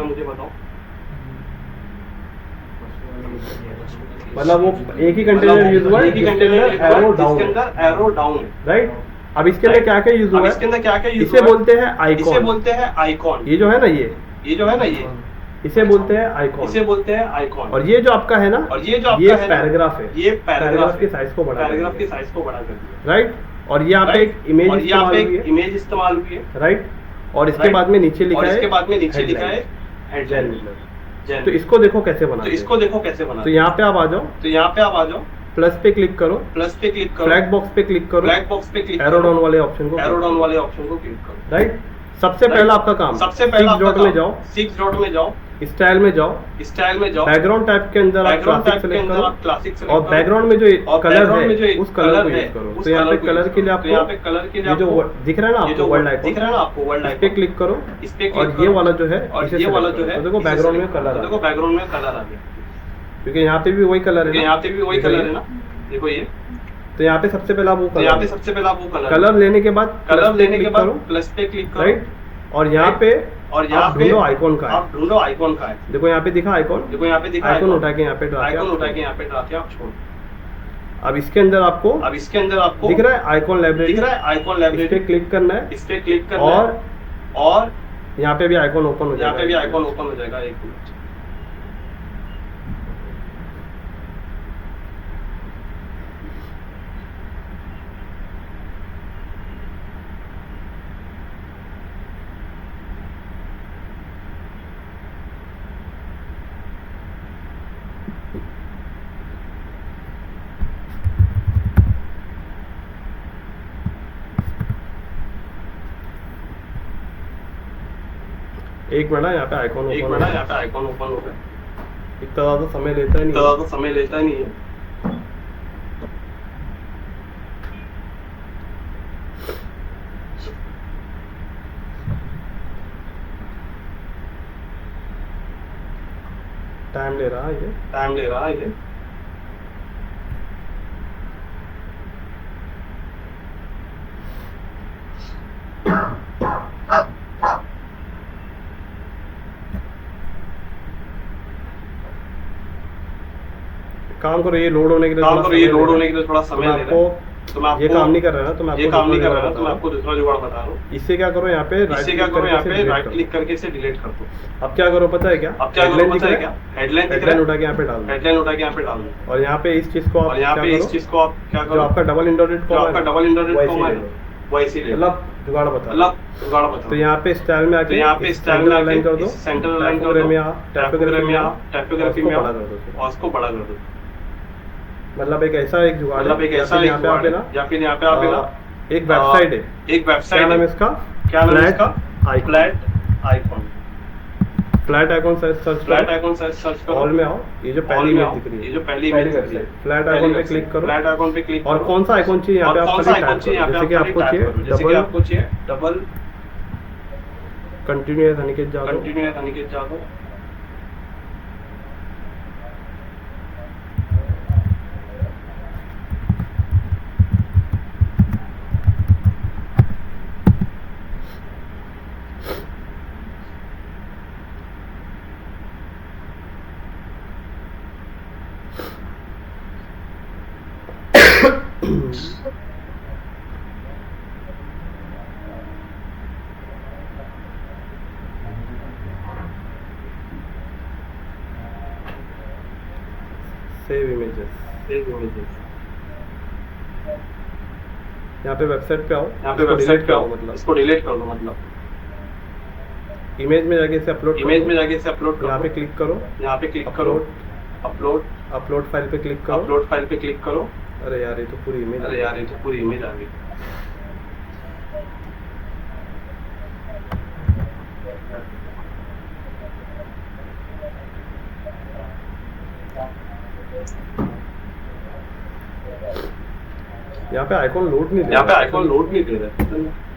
है मुझे बताओ। मतलब वो एक ही कंटेनर यूज हुआ है, एक ही कंटेनर एरो डाउन, जिसके अंदर एरो डाउन है, राइट। अब इसके अंदर क्या क्या यूज हुआ इसके अंदर क्या क्या है, यूज इसे बोलते हैं इसे आइकॉन। बोलते हैं आइकॉन। ये जो है ना, ये जो है ना, ये इसे बोलते हैं आइकॉन। इसे बोलते हैं आइकॉन। और ये जो आपका है ना, और ये जो आपका ये है ना, पैराग्राफ है, ये पैराग्राफ की साइज को बढ़ा, पैराग्राफ की साइज को बड़ा कर दिया, राइट। और यहाँ पे एक इमेज और यहाँ पे इस्तेमाल हुई एक है, इमेज इस्तेमाल हुई है, राइट। और इसके बाद में नीचे लिखा है, इसके बाद में नीचे लिखा है हेडलाइन। तो इसको देखो कैसे बनाते हैं। इसको देखो कैसे बनाते तो यहाँ पे आप आ जाओ, तो यहाँ पे आप आ जाओ, प्लस पे क्लिक करो, प्लस पे क्लिक करो, फ्लैग बॉक्स पे क्लिक करो, फ्लैग बॉक्स पे क्लिक एरो डाउन वाले ऑप्शन को, एरो डाउन वाले ऑप्शन को क्लिक करो। राइट। सबसे पहला आपका काम, सबसे पहला 6 डॉट में जाओ, 6 डॉट में जाओ, स्टाइल में जाओ, स्टाइल में जाओ, बैकग्राउंड टाइप के अंदर आप क्लासिक सेलेक्ट करो, क्लासिक और बैकग्राउंड में जो कलर है उस कलर को है, यूज करो। उस तो यहाँ पे कलर कलर के लिए आपको यहाँ पे कलर के लिए ये जो दिख रहा है ना ये आपको जो वर्ल्ड आइकन, दिख रहा है ना आपको वर्ल्ड इस पे आइकन, क्लिक करो, इस पे और क्लिक ये करो, वाला जो है और इसे ये वाला select जो करो। है तो देखो बैकग्राउंड में कलर आ देखो गया, बैकग्राउंड में कलर आ गया, क्योंकि यहाँ पे भी वही कलर है ना, यहाँ पे भी वही कलर है ना, देखो ये। तो यहाँ पे सबसे पहला वो तो यहाँ पे कलर, सबसे पहला वो कलर लेने के बाद कलर लेने के बाद करो, प्लस पे क्लिक करो, राइट। और यहाँ पे और यहाँ आप पे ढूंढो आइकॉन का है, आप ढूंढो आइकॉन का है, देखो यहाँ पे दिखा आइकॉन, देखो यहाँ पे दिखा आइकॉन उठा के यहाँ पे ड्रा आइकॉन उठा के किया। यहाँ पे ड्रा किया, आप छोड़। अब इसके अंदर आपको अब इसके अंदर आपको दिख रहा है आइकॉन लाइब्रेरी, दिख रहा है आइकॉन इस पे लाइब्रेरी, क्लिक करना है, इस पे क्लिक करना है, और यहाँ पे भी आइकॉन ओपन हो यहाँ पे भी जाएगा। आइकॉन ओपन हो जाएगा। एक मिनट, एक मिनट, यहाँ पे आइकॉन एक ओपन मिनट, यहाँ पे आइकॉन ओपन हो गया। इतना ज्यादा समय लेता ही नहीं इतना है। ज्यादा समय लेता ही नहीं है। टाइम ले रहा है ये, टाइम ले रहा है ये। काम करो, ये लोड होने के लिए काम थोड़ा करो, ये समय लोड ले होने के लिए थोड़ा तो समय मैं ले रहा आपको है। तो मैं आपको ये काम नहीं कर रहा है, तो मैं ये आपको काम नहीं कर दूसरा रहा है, तो मैं जुगाड़ आपको दूसरा जुगाड़ बता रहा हूँ। बता रहा हूँ। इससे क्या करो, यहाँ पे इससे क्या करो, यहाँ पे राइट क्लिक करके इसे डिलीट कर दो। अब क्या करो पता है क्या, अब क्या करो पता है क्या, हेडलाइन दिख रहा हेडलाइन है, उठा के यहाँ पे डाल दो, हेडलाइन उठा के यहाँ पे डाल दो। और यहाँ पे इस चीज को आप और यहाँ क्या पे इस करो, चीज को आप क्या जो करो, आपका डबल इंडोरेट जो आपका डबल इंटरनेट कॉम है मतलब वो इसी ले लो। जुगाड़ बता, मतलब जुगाड़ बताओ। तो यहाँ पे स्टाइल में आके तो यहाँ पे स्टाइल में अलाइन कर दो, सेंटर अलाइन कर दो, में आ, टाइपोग्राफी में आ, टाइपोग्राफी में आ, बड़ा कर दो। और उसको बड़ा कर दो। मतलब एक ऐसा एक जुगाड़ मतलब एक है, ऐसा या फिर एक यहाँ पे जुगाड़ आप है, या फिर यहाँ पे आप है ना एक वेबसाइट है, एक क्या वेबसाइट नाम है है, इसका, क्या नाम है इसका, icon, flat icon, flat icon search flat करो, आइकॉन सर्च करो, ऑल में आओ, ये जो पहली इमेज दिख रही ये है, जो पहली इमेज दिख रही है, फ्लैट आइकॉन पे क्लिक करो, फ्लैट आइकॉन पे क्लिक और करो, कौन सा आइकॉन चाहिए यहाँ पे और आप कौन सा खाली आइकॉन टाइप चाहिए यहाँ करो, पे जैसे कि आप आपको टाइप चाहिए करो, जैसे कि डबल आपको चाहिए double continuous Aniket Jadhav, continuous Aniket Jadhav, save images, एक इमेज यहाँ पे वेबसाइट पे आओ, यहाँ पे इसको वेबसाइट delete पे करो, आओ, मतलब इसको डिलीट कर दो। मतलब इमेज में जाके इसे अपलोड इमेज में जाके इसे अपलोड करो, यहाँ पे क्लिक करो, यहाँ पे क्लिक करो, अपलोड अपलोड फाइल पे क्लिक करो, अपलोड फाइल पे क्लिक करो। अरे यार ये तो पूरी इमेज, अरे यार ये तो पूरी इमेज आ गई। यहाँ पे आइकॉन लोड नहीं दे यहाँ पे रहा। आइकॉन लोड नहीं दे रहा है।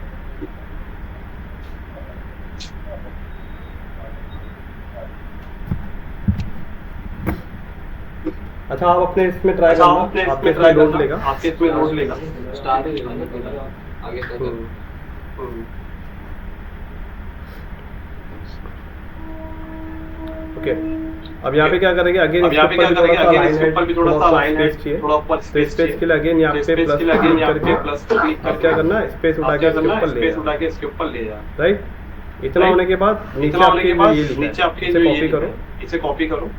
अच्छा आप अपने इसमें ट्राई अच्छा, करना, आप अपने आपके इसमें इसमें ट्राई लोड करना, लेगा, आपके इसमें लोड लेगा। स्टार्ट ही लेना पड़ेगा आगे तक। ओके। अब यहाँ पे क्या करेंगे, अगेन अब यहाँ पे क्या करेंगे, अगेन इसके ऊपर भी थोड़ा सा लाइन है, चाहिए, थोड़ा ऊपर तो स्पेस स्पेस के लिए अगेन यहाँ पे स्पेस प्लस के लिए अगेन यहाँ क्लिक पे करके प्लस क्लिक अब क्या करना है, स्पेस उठा के इसके ऊपर ले स्पेस जाना, उठा के इसके ऊपर ले जा। राइट। इतना होने के बाद नीचे इतना होने आपके के बाद ये लिखा है, नीचे आपके इसे जो ये कॉपी करो, इसे कॉपी करो,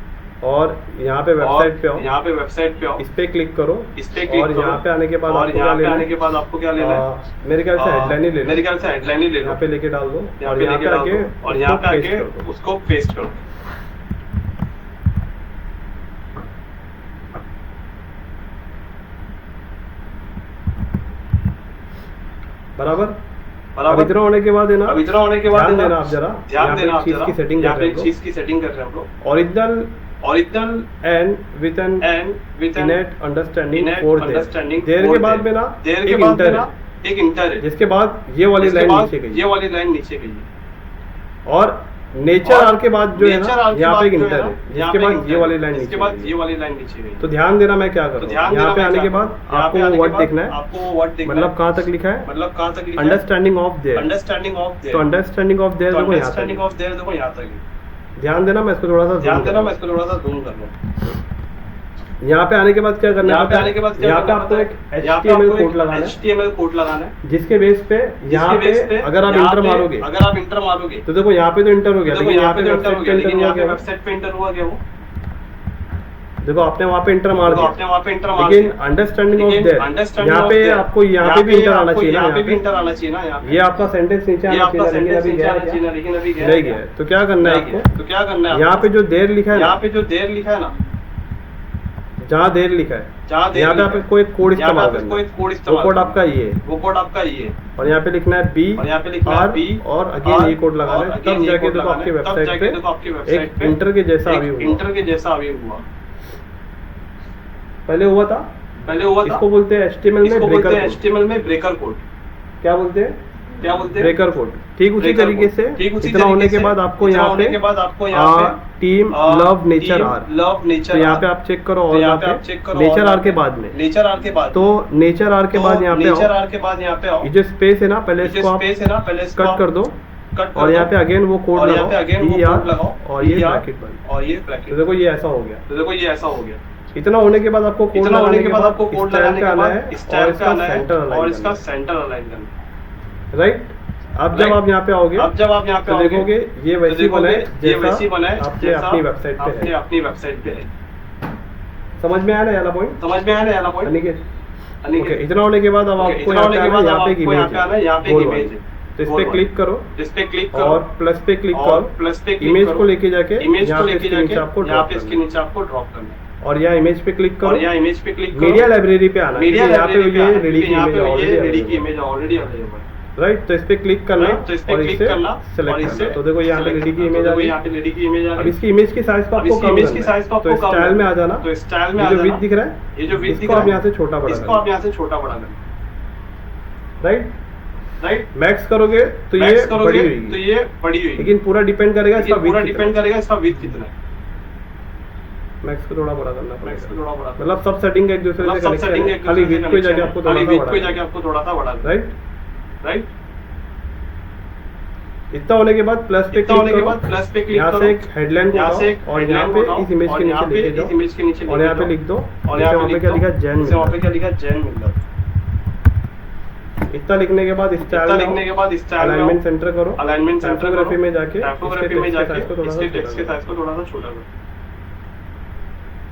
और यहाँ पे वेबसाइट पे आओ, यहाँ पे वेबसाइट पे आओ, इस पे क्लिक करो, इस पे क्लिक और करो, यहाँ पे आने के बाद और आपको यहाँ क्या पे लेना आने है? के बाद आपको क्या लेना है? मेरे ख्याल से हेडलाइन ही ले लो, मेरे ख्याल से हेडलाइन ही ले लो, यहाँ पे लेके डाल दो यहाँ और पे यहाँ लेके पे डाल आके दो और यहाँ पे paste आके कर दो। उसको पेस्ट करो। बराबर। अब बराबर। इतना होने के बाद है ना, अब इतना होने के बाद ध्यान है ना, देना आप जरा, ध्यान यहाँ पे देना एक आप चीज जरा, की सेटिंग यहाँ कर पे रहे एक हो, चीज की सेटिंग कर रहे हैं हम लोग। Original original and with an with innate understanding innate for understanding there के बाद में ना देयर एक के बाद में इंटर ना है, एक इंटर है, जिसके बाद ये वाली जिसके लाइन बाद नीचे गई ये वाली लाइन नीचे गई है। और नेचर और आर के बाद जो है नेचर ना आर के यहाँ पे बाद एक जो है इंटर ना, है, यहाँ जिसके पे बाद इंटर ये है, वाली लाइन जिसके नीचे बाद गई ये है। वाली लाइन नीचे गई। तो ध्यान देना मैं क्या कर तो रहा ध्यान हूँ, यहाँ देना पे मैं आने क्या के कर बाद रहा हूँ, यहाँ आपको पे आने वो के वर्ड बाद देखना है, आपको वो वर्ड देखना मतलब है, कहाँ तक लिखा है, मतलब कहाँ तक लिखा है? Understanding of their. Understanding of तो देयर, अंडरस्टैंडिंग ऑफ देयर तो देखो यहाँ अंडरस्टैंडिंग तक। ऑफ देयर देखो यहाँ तक है। ध्यान देना, मैं इसको थोड़ा सा ध्यान zoom देना, कर मैं इसको थोड़ा सा जूम कर लूँ। यहाँ पे आने के बाद क्या करना है, यहाँ पे आने के बाद क्या यहाँ पे करना आपको है? एक यहाँ पे HTML आपको कोड एक लगाना है, HTML कोड लगाना है, जिसके बेस पे यहाँ जिसके बेस पे अगर आप यहाँ इंटर पे मारोगे अगर आप इंटर मारोगे तो देखो यहाँ पे तो इंटर हो गया, देखो लेकिन यहाँ यहाँ पे पे तो इंटर हो वेबसाइट पे गया, लेकिन इंटर यहाँ हुआ पे क्या? वेबसाइट पे इंटर हुआ क्या वो? देखो आपने वहाँ पे इंटर मार तो दिया, आपने वहाँ पे इंटर मार लेकिन दिया, अंडरस्टैंडिंग ऑफ लेकिन देयर अंडरस्टैंडिंग यहाँ ऑफ पे देयर, आपको यहाँ पे भी इंटर आना चाहिए ना, यहाँ पे भी यहाँ इंटर आना चाहिए ना, यहाँ पे पे ये आपका सेंटेंस नीचे ये आना आपका चाहिए, लेकिन सेंटेंस अभी नीचे गया आना है चाहिए क्या? ना, लेकिन अभी गया नहीं गया है। तो क्या करना है नहीं गया। आपको, तो क्या करना है यहाँ आपको? पे जो देर लिखा है यहाँ ना, पे जो देर लिखा है ना, जहाँ देर लिखा है जहाँ देर यहाँ पे लिखा है, आपको एक कोड यहाँ पे इस्तेमाल आपको करना एक कोड है, इस्तेमाल वो कोड करना आपका ये है, वो कोड आपका ये है, और यहाँ पे लिखना है बी और यहाँ पे लिखना है आर B और अगेन ये कोड लगाना है, और तब again ये जाके कोड देखो लगाना आपकी है, तब वेबसाइट जाके देखो आपकी पे वेबसाइट एक पे इंटर के जैसा एक अभी हुआ। इंटर के जैसा अभी हुआ। पहले हुआ था, पहले हुआ था, इसको बोलते हैं HTML में इसको बोलते ब्रेकर हैं कोड। HTML में ब्रेकर कोड। क्या बोलते हैं? क्या बोलते हैं? Breaker code. ठीक उसी ब्रेकर तरीके कोड। से ठीक उसी इतना होने तरीके के से, बाद आपको इतना यहाँ होने पे के बाद आपको यहाँ पे team love nature our, love nature तो यहाँ पे आप चेक करो, तो और यहाँ यहाँ पे आप चेक पे करो, नेचर और आर के बाद में, नेचर आर के बाद तो नेचर आर के बाद यहाँ पे नेचर आओ, आर के बाद यहाँ पे आओ, ये जो स्पेस है ना पहले ये जो इसको आप स्पेस है ना पहले इसको कट आप कर दो, कट कर और यहाँ दो, पे अगेन वो कोड और यहाँ पे लगाओ अगेन वो ER, कोड लगाओ और ये ER, ब्रैकेट बंद। और ये तो ब्रैकेट। देखो ये ऐसा हो गया। तो देखो ये ऐसा हो गया। इतना होने के बाद आपको कोड इतना होने लगाने के बाद आपको कोड स्टाइल लगाने पे के आना बाद है, और स्टाइल पे इसका आना है, सेंटर और अलाइन इसका सेंटर अलाइन करना है। राइट। अब जब आप यहाँ पे आओगे, अब जब आप यहाँ पे तो आओगे, देखोगे ये तो वैसी बना है देखोगे ये वैसी बना है आपके जैसा अपनी वेबसाइट पे आपने है। अपनी वेबसाइट पे है। समझ में आया ना वाला पॉइंट? समझ में आया ना वाला पॉइंट? अनिकेत, अनिकेत, ओके, इतना होने के बाद अब ओके, आपको इतना यहाँ होने पे के आना बाद है, यहाँ पे एक आपको यहाँ इमेज पे आना है, यहाँ पे एक गोल इमेज वाली। है। तो इस गोल पे वाली। क्लिक करो, इस पे क्लिक करो, और प्लस पे क्लिक और करो, प्लस पे क्लिक इमेज करो, को लेके जाके इमेज यहाँ को पे लेके इसके नीचे जाके आपको यहाँ ड्रॉप पे इसके करना नीचे आपको ड्रॉप करना है, है, और यहाँ इमेज पे क्लिक और करो, यहाँ इमेज पे क्लिक करो, मीडिया लाइब्रेरी पे आना है, मीडिया यहाँ पे लाइब्रेरी पे ये आना है, रेडी की यहाँ इमेज पे ये रेडी की ऑलरेडी, इमेज ऑलरेडी अवेलेबल है। राइट। तो इस पे क्लिक करना, तो इस पे और क्लिक इसे करना, और सेलेक्ट इसे करना। तो देखो यहाँ पे select रेडी की करना। इमेज तो आ देखो गई। यहाँ पे रेडी की इमेज आ अब गई। इसकी इमेज की साइज को अब आपको इसकी कम इमेज की करना साइज है, को आपको तो कम स्टाइल में आ जाना, तो स्टाइल में ये आ जो जाना, विड्थ दिख रहा है, ये जो विड्थ इसको दिख रहा आप है, यहाँ से छोटा बड़ा इसको करना, आप यहाँ से छोटा बड़ा करना, राइट। राइट। मैक्स करोगे तो ये मैक्स बड़ी करोगे होगी, तो ये बड़ी हुई, लेकिन पूरा डिपेंड करेगा इसका पूरा width डिपेंड कितना करेगा इसका विड्थ कितना है। है। मैक्स को थोड़ा बड़ा करना मैक्स को पड़ेगा, थोड़ा बड़ा मतलब सब सेटिंग एक दूसरे मतलब से सब कनेक्ट सेटिंग है, एक खाली दूसरे से विड्थ को जाके connection आपको है, खाली थोड़ा विड्थ सा को बढ़ा जाके आपको थोड़ा सा बढ़ा देना, राइट। राइट। इतना होने के बाद प्लस पे इतना क्लिक होने के करो, बाद प्लस पे क्लिक यहाँ करो, से एक हेडलाइन यहाँ से एक उठाओ, और यहाँ headline पे उठाओ, इस इमेज और के यहाँ नीचे पे लेके इस इमेज के नीचे जाओ, और लेके यहाँ पे जाओ, लिख दो, और यहाँ पे वहाँ पे लिख क्या दो, लिखा, जैन जैसे वहाँ पे क्या लिखा, जैन मिलर। इतना लिखने के बाद इतना स्टाइल लिखने के बाद स्टाइल अलाइनमेंट सेंटर करो, अलाइनमेंट सेंटर टाइपोग्राफी में जाके टाइपोग्राफी में जाके इसके टेक्स्ट के करो, साइज को थोड़ा सा छोटा करो,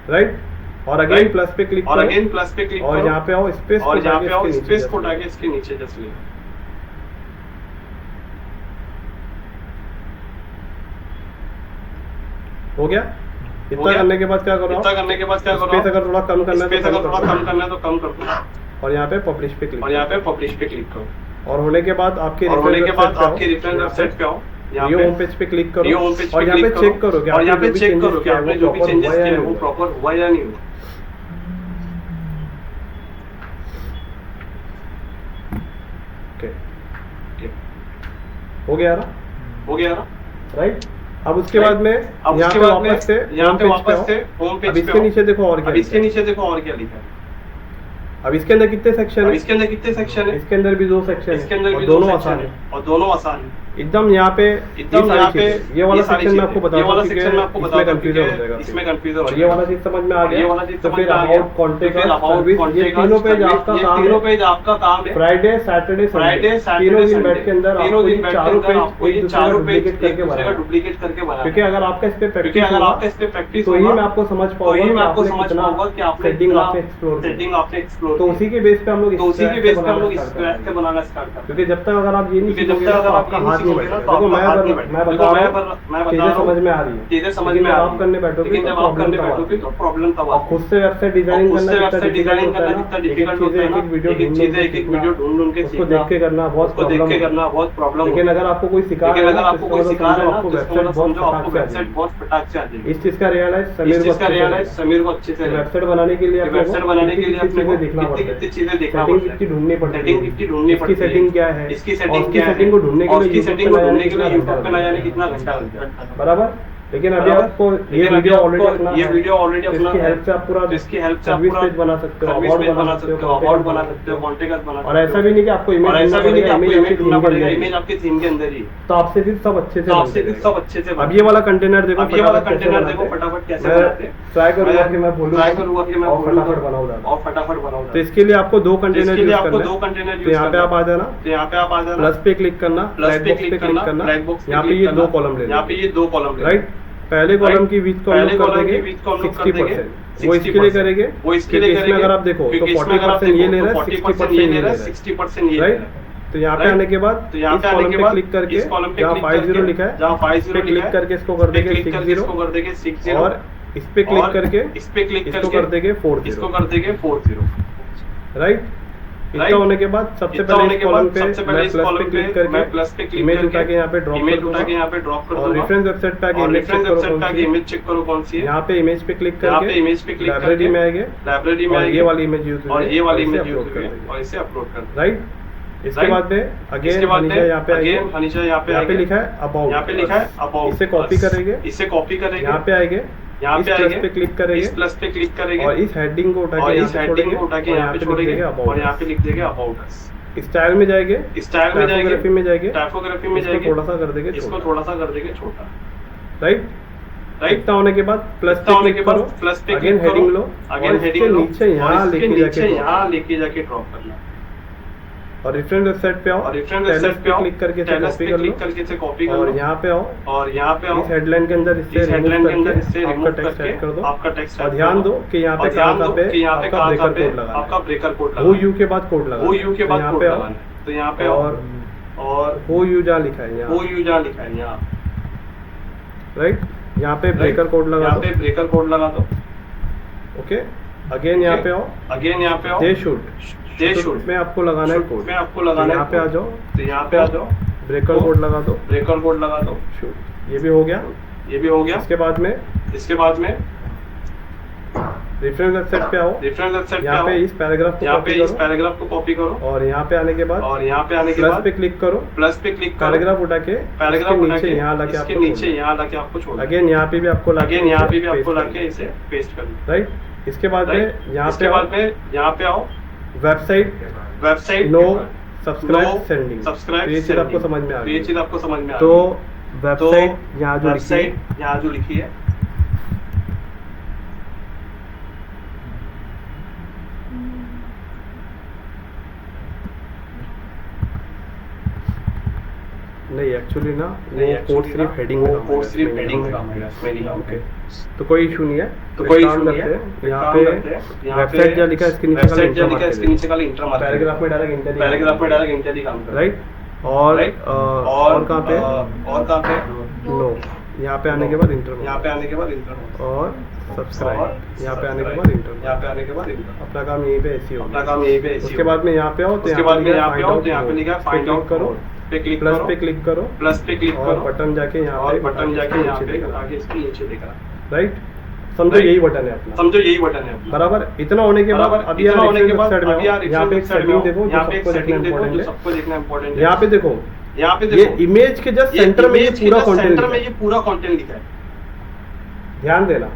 राइट। और अगेन Right. प्लस पे क्लिक और करो, अगेन प्लस पे क्लिक और करो, यहाँ पे आओ, स्पेस और यहाँ पे आओ, स्पेस को उठा उठा के इसके नीचे जस्ट ले। हो गया। हो इतना गया? करने के बाद क्या करो, इतना करने के बाद क्या करो, स्पेस अगर थोड़ा कम करना है स्पेस तो अगर कम थोड़ा करो, कम करना है तो कम कर दो, और यहाँ पे पब्लिश पे क्लिक और यहाँ पे पब्लिश पे क्लिक करो, और होने के बाद आपके और होने के बाद वेबसाइट पे आओ, आपके रेफरेंस वेबसाइट पे आओ, यहाँ ये पे होम पेज पे क्लिक करो, ये होम पेज और पे यहाँ पे क्लिक चेक करो कि और यहाँ आपने पे जो भी चेक करो changes कि किया है, आपने वो जो भी proper चेंजेस हुआ है किए या हैं वो नहीं हुआ। प्रॉपर हुआ या नहीं हुआ। ओके, ठीक। हो गया ना, हो गया ना, राइट। अब उसके Right. बाद में अब यहाँ उसके पे बाद में वापस से यहाँ होम पे पेज वापस से आओ। होम अब पेज पे इसके आओ। नीचे देखो और क्या अब इसके लिखा है। नीचे देखो और क्या लिखा है। अब इसके अंदर कितने सेक्शन अब है, इसके अंदर कितने सेक्शन है, इसके अंदर भी 2 सेक्शन इसके है, अंदर और भी दोनों 2 आसान सेक्शन है, है, और दोनों आसान है। एकदम यहाँ पे ये वाला सेक्शन में आपको बता दूं कि इसमें कंफ्यूजन हो जाएगा, इसमें कंफ्यूजन और ये वाला चीज समझ में आ गया, तो फिर अबाउट कॉन्टेक्ट सर्विस, ये तीनों पेज आपका काम है। फ्राइडे सैटरडे तीनों दिन बैठ के अंदर आपको ये चारों पेज एक दूसरे का डुप्लीकेट करके बनाना, क्योंकि अगर आपका इस पे प्रैक्टिस तो ही मैं आपको समझ पाऊंगा कि आपने सेटिंग आपने एक्सप्लोर, तो उसी के बेस पे हम लोग बनाना स्टार्ट करते हैं। क्योंकि जब तक अगर आप ये नहीं सीखोगे तो आपका हाथ नहीं बैठेगा। देखो मैं बता रहा हूँ चीजें समझ में आ रही है, चीजें समझ में आप करने बैठोगे तो प्रॉब्लम तब आप खुद से वेबसाइट डिजाइनिंग करना कितना डिफिकल्ट होता है, एक एक वीडियो ढूंढ के उसको देख के करना बहुत प्रॉब्लम। लेकिन अगर आपको कोई सिखा रहा है आपको वेबसाइट बहुत फटाक से आ जाएगी। इस चीज का रियलाइज समीर को अच्छे से वेबसाइट बनाने के लिए आपको देखना पड़ता है, चीजें कितनी ढूंढनी पड़ती है, इसकी सेटिंग क्या है, इसकी सेटिंग को ढूंढने के लिए यूट्यूब पे ना जाने कितना घंटा लगता है, बराबर। लेकिन अभी आपको ये वीडियो ऑलरेडी अपना इसकी हेल्प से आप पूरा सर्विस पेज बना सकते हो, अबाउट बना सकते हो, कॉन्टेक्ट बना सकते हो। और ऐसा भी नहीं कि आपको इमेज ढूंढना पड़ेगा, इमेज आपके थीम के अंदर ही, तो आपसे फिर सब अच्छे से अब ये वाला कंटेनर देखो, फटाफट कैसे बनाते हैं। ट्राई करूंगा कि मैं बोलूं और फटाफट बनाऊं। तो इसके लिए आपको दो कंटेनर यूज करना है। तो यहाँ पे आप आ जाना, प्लस पे क्लिक करना, राइट बॉक्स पे क्लिक करना, यहाँ पे ये दो कॉलम लेना, राइट। पहले कॉलम की विड्थ को हम लोग कर देंगे 60%, वो इसके लिए करेंगे, इसमें अगर आप देखो तो 40% ये ले रहा है, 60% ये ले रहा है, राइट। तो यहाँ पे आने के बाद इस कॉलम पे क्लिक करके जहाँ 50 लिखा है इस पे क्लिक करके इसको कर देंगे 60 और इस पे क्लिक करके इसको कर देंगे 40, राइट। इतना होने के बाद सबसे पहले इस कॉलम पे मैं प्लस पे क्लिक करके इमेज उठा के यहाँ पे ड्रॉप कर दूंगा और रेफरेंस वेबसाइट पे आके इमेज चेक करो कौन सी है। यहाँ पे इमेज पे क्लिक करके लाइब्रेरी में आएंगे और ये वाली इमेज यूज और इसे अपलोड कर, राइट। इसके बाद में अगेन यहाँ पे लिखा है अबाउट, इसे कॉपी करेंगे, यहाँ पे आएंगे, इस प्लस पे क्लिक करेंगे और इस हेडिंग को उठा के यहाँ पे छोड़ेंगे और यहाँ पे लिख देंगे अबाउट अस। स्टाइल में जाएंगे, टाइपोग्राफी में जाएंगे, थोड़ा सा कर देंगे छोटा, राइट। इतना होने के बाद प्लस पे क्लिक करो, अगेन हेडिंग लो और इसके नीचे यहाँ लेके जाके ड्रॉप करना और रेफरेंस वेबसाइट पे आओ, टेलर्स पे क्लिक करके इसे कॉपी कर लो और यहाँ पे आओ इस हेडलाइन के अंदर इससे रिमूव करके आपका टेक्स्ट ऐड कर दो और ध्यान दो कि यहाँ पे आपका ब्रेकर कोड लगा, वो यू के बाद कोड लगा, तो यहाँ पे आओ और वो यू जहाँ लिखा है यहाँ, राइट। यहाँ पे ब्रेकर कोड लगा दो, ओके। अगेन यहाँ पे आओ, दे शुड में आपको लगाना है कोड, यहाँ पे आ जाओ, ब्रेकर कोड लगा दो, शुड। ये भी हो गया। इसके बाद में रेफरेंस वेबसाइट पे आओ, यहाँ पे इस पैराग्राफ को कॉपी करो और यहाँ पे आने के बाद प्लस पे क्लिक करो, पैराग्राफ उठा के नीचे यहाँ लाके आपको छोड़ना, अगेन यहाँ पे भी आपको लाके इसे पेस्ट करना, राइट। इसके बाद में यहाँ पे आओ, वेबसाइट नो सब्सक्राइब सेंडिंग, ये चीज आपको समझ में आ रही है। तो वेबसाइट यहाँ जो लिखी है नहीं, एक्चुअली ना वो कोड सिर्फ हेडिंग में, ओके। तो कोई इशू नहीं है, यहाँ पे वेबसाइट जो लिखा है इसके नीचे खाली इंटर मारते हैं, पैराग्राफ में डायरेक्ट इंटर ही काम करता है, राइट। और कहाँ पे नो, यहाँ पे आने के बाद इंटर और सब्सक्राइब, यहाँ पे आने के बाद इंटर, अपना काम यहीं पे ऐसे होगा। उसके बाद में यहाँ पे आओ, तो यहाँ पे लिखा है फाइंड आउट करो, प्लस पे क्लिक करो और बटन जाके यहाँ पे आगे इसके नीचे दिख रहा है, राइट। समझो यही बटन है अपना, बराबर। इतना होने के बाद अभी यहाँ पे एक सेटिंग देखो जो सबको देखना इम्पोर्टेंट है। यहाँ पे देखो ये इमेज के जस्ट सेंटर में ये पूरा कंटेंट लिखा है, ध्यान देना।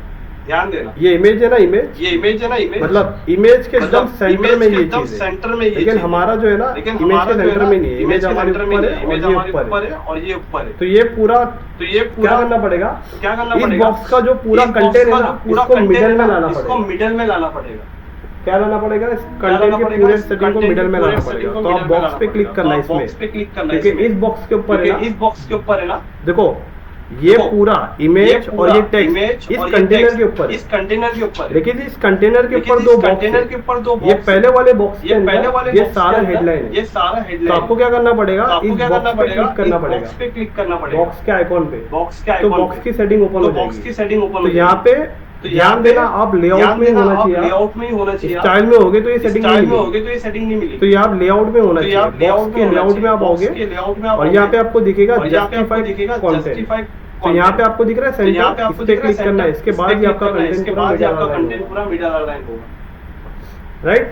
ध्यान देना, ये इमेज है ना, इमेज, ये इमेज है ना, इमेज, मतलब इमेज के एकदम सेंटर में ये चीज है, सेंटर में ये, लेकिन हमारा जो है ना इमेज के सेंटर में नहीं है, इमेज हमारे ऊपर है इमेज और ये हमारे ऊपर ऊपर है। है और ये ऊपर है। तो ये पूरा क्या करना पड़ेगा, क्या करना इस पड़ेगा, बॉक्स का जो पूरा कंटेंट है ना इसको मिडल में लाना इसको पड़ेगा। मिडल में लाना पड़ेगा। क्या लाना पड़ेगा, इस कंटेंट के पूरे सेटिंग को मिडल में लाना पड़ेगा। तो आप बॉक्स पे क्लिक करना है बॉक्स पे इसमें, क्लिक करना है, क्योंकि इस बॉक्स के ऊपर है ना, इस बॉक्स के ऊपर है ना, देखो ये पूरा इमेज और ये टेक्स्ट इस कंटेनर के ऊपर है, इस कंटेनर के ऊपर है। लेकिन इस कंटेनर के ऊपर दो बॉक्स, ये पहले वाले बॉक्स के अंदर ये सारा हेडलाइन है। ये सारा हेडलाइन, तो आपको क्या करना पड़ेगा, इस बॉक्स पे क्लिक करना पड़ेगा, बॉक्स पे क्लिक करना पड़ेगा, बॉक्स के आइकॉन पे, बॉक्स के तो आइकॉन बॉक्स की सेटिंग ओपन हो बॉक्स की जाएगी। सेटिंग ओपन तो हो यहाँ पे ध्यान देना, आप लेआउट में होना चाहिए, लेआउट में ही होना चाहिए। स्टाइल में होगे तो ये सेटिंग नहीं स्टाइल में मिलेगी, होगे तो ये सेटिंग नहीं मिलेगी। तो ये आप लेआउट में होना तो ये चाहिए। आप बॉक्स के लेआउट में आप आओगे और यहाँ पे आपको दिखेगा जस्टिफाइड कंटेंट, तो यहाँ पे आपको दिख रहा है तो यहाँ पे सेंटर, आपको इस पे क्लिक करना है, इसके बाद ही आपका इसके कंटेंट बाद ही आपका पूरा कंटेंट पूरा मिडल अलाइन होगा, राइट।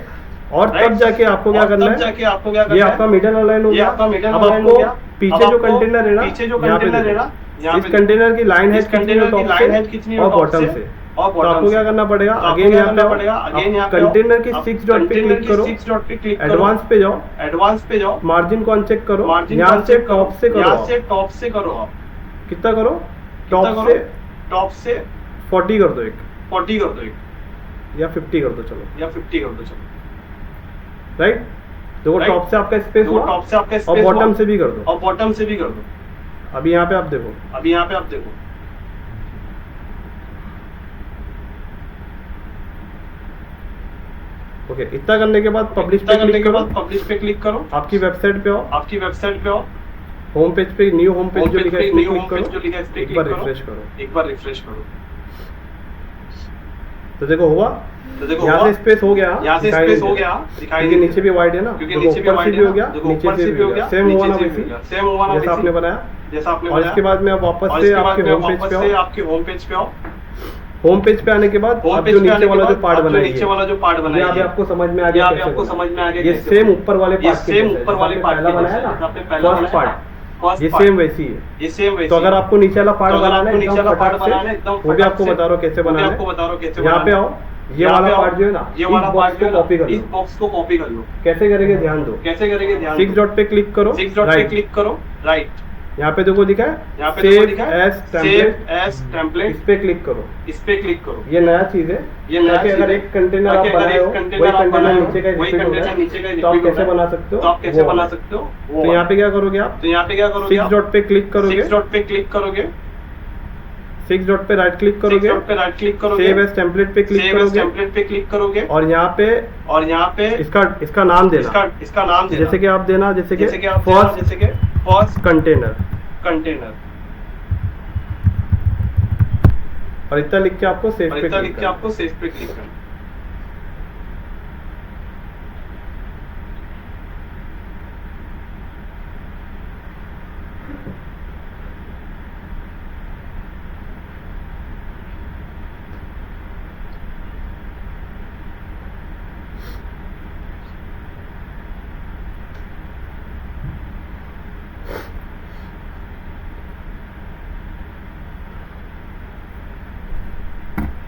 और तब जाके आपको क्या करना है, जाके आपको क्या करना ये है, आपका मिडल अलाइन हो ये गया। आपका मिडल अब अलाइन हो आपको गया। पीछे जो कंटेनर है ना, पीछे जो यहाँ पे कंटेनर है ना, देखो, इस कंटेनर की लाइन है कंटेनर की लाइन है कितनी और बॉटम से, और तो आपको क्या करना पड़ेगा, अगेन यहाँ पे कंटेनर की 6 डॉट पे क्लिक करो, 6 डॉट पे क्लिक करो, एडवांस पे जाओ, एडवांस पे जाओ, मार्जिन को अनचेक करो, मार्जिन यहाँ से टॉप से करो, यहाँ से टॉप से करो, आप कितना करो, कितना टॉप करो? से टॉप से 40 कर दो, एक 40 कर दो, एक या 50 कर दो, चलो या 50 कर दो, चलो, राइट। देखो Right? टॉप से आपका स्पेस हुआ, टॉप से आपका और स्पेस बॉटम से भी कर दो। और बॉटम से भी कर दो। अभी यहाँ पे आप देखो, अभी यहाँ पे आप देखो, ओके, इतना करने के बाद पब्लिश इतना पे करने क्लिक के करो, बाद पब्लिश पे क्लिक करो, आपकी वेबसाइट पे आओ, आपकी वेबसाइट पे आओ, होम पेज पे न्यू होम पेज जो लिखा है इसमें न्यू क्लिक होम पेज जो करो, लिखा है इस पे एक क्लिक बार करो, रिफ्रेश करो, एक बार रिफ्रेश करो, तो देखो हुआ, तो देखो यहाँ से स्पेस हो गया, यहाँ से दिखाई स्पेस नहीं हो दे रहा। गया, दिखाई क्योंकि नहीं नीचे भी वाइड है ना, क्योंकि देखो नीचे भी ऊपर से वाइड भी हो गया, देखो नीचे ऊपर से भी हो गया, सेम हुआ ना वैसी, सेम हुआ ना जैसा आपने बनाया। जैसा आपने और इसके बाद में आप वापस से आपके होम पेज पे आओ, आपके होम पेज पे आओ, होम पेज पे आने के बाद होम आप पेज जो पे नीचे आने के वाला जो बाद पार्ट आप जो बनाया नीचे वाला जो पार्ट ये बनाया अभी आपको समझ में आ ये गया, अभी कैसे आपको बनाया। समझ में आ गया ये कैसे सेम बनाया। ऊपर वाले ये पार्ट के सेम जैसा है, ऊपर वाले जैसा पार्ट आपने के पहला जैसा बनाया है, ना, आपने पहला फर्स्ट बनाया पार्ट, फर्स्ट ये पार्ट, सेम वैसी है। ये सेम वैसी तो अगर है। आपको नीचे वाला पार्ट तो अगर बनाना है आपको नीचे एकदम वाला पार्ट फटाक बनाना है से, एकदम वो भी फटाक आपको से, बता रहा हूँ कैसे वो भी बनाना आपको है। बता रहा हूँ कैसे यहाँ पे बनाना है। आओ, ये यहाँ वाला पे आओ, पार्ट जो है ना, ये इस वाला बॉक्स पार्ट जो को है ना, कॉपी कर इस लो। बॉक्स को कॉपी कर लो। कैसे करेंगे ध्यान दो, कैसे करेंगे ध्यान 6 डॉट पे क्लिक करो, 6 डॉट पे राइट, क्लिक करो, राइट, यहाँ पे देखो दिखा यहाँ है पे देखो सेव लिखा है as template, save as template, इस पे क्लिक करो, इस पे क्लिक करो। ये नया चीज है। ये नया ताकि चीज अगर है। एक कंटेनर आप ताकि अगर बनाए एक हो, कंटेनर वही आप कंटेनर बनाए हो, नीचे का वही रिपीट हो कंटेनर रहा नीचे का है, तो आप रिपीट हो कैसे रहा है, बना सकते हो, तो आप कैसे वो बना वाला। सकते हो वो तो वाला। यहाँ पे क्या करोगे आप, तो यहाँ पे क्या करोगे 6 डॉट पे क्लिक करोगे, 6 डॉट पे क्लिक करोगे, 6 डॉट पे राइट क्लिक 6 करोगे, डॉट पे राइट क्लिक करोगे, सेव एज टेम्पलेट पे क्लिक सेव एज करोगे, टेम्पलेट पे क्लिक करोगे, और यहाँ पे इसका नाम देना, इसका नाम देना, जैसे कि आप देना, जैसे कि आप देना, जैसे कि फर्स्ट कंटेनर, कंटेनर, और इतना लिख के आपको सेव और पे इतना क्लिक लिख के करना। आपको सेव पे क्लिक करना।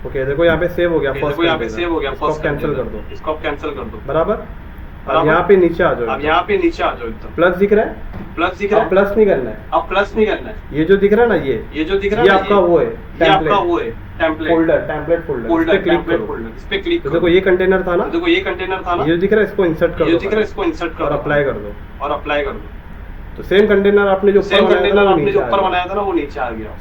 ओके देखो यहाँ पे सेव हो गया, देखो यहाँ पे सेव हो गया, फर्स्ट कैंसिल कर दो, इसको आप कैंसिल कर दो, बराबर। अब यहाँ पे नीचे आ जाओ, अब यहाँ पे नीचे आ जाओ, एकदम प्लस दिख रहा है, प्लस दिख रहा अब है, प्लस नहीं करना है, अब प्लस नहीं करना है, ये जो दिख रहा है ना, ये जो दिख रहा ये है ना, आपका वो है, ये आपका वो है टेम्पलेट फोल्डर, टेम्पलेट फोल्डर, इस फोल्डर, पे क्लिक टेम्पलेट करो। फोल्डर, इस पे क्लिक तो करो। देखो ये कंटेनर था ना, देखो ये कंटेनर था ना, ये जो दिख रहा है इसको इंसर्ट कर ये दो, दिख रहा है इसको इंसर्ट कर और दो, अप्लाई कर दो, और अप्लाई कर दो। तो सेम कंटेनर आपने जो सेम ऊपर बनाया था कंटेनर ना, वो आपने नीचे जो आ ऊपर गया। बनाया था ना, वो नीचे आ गया।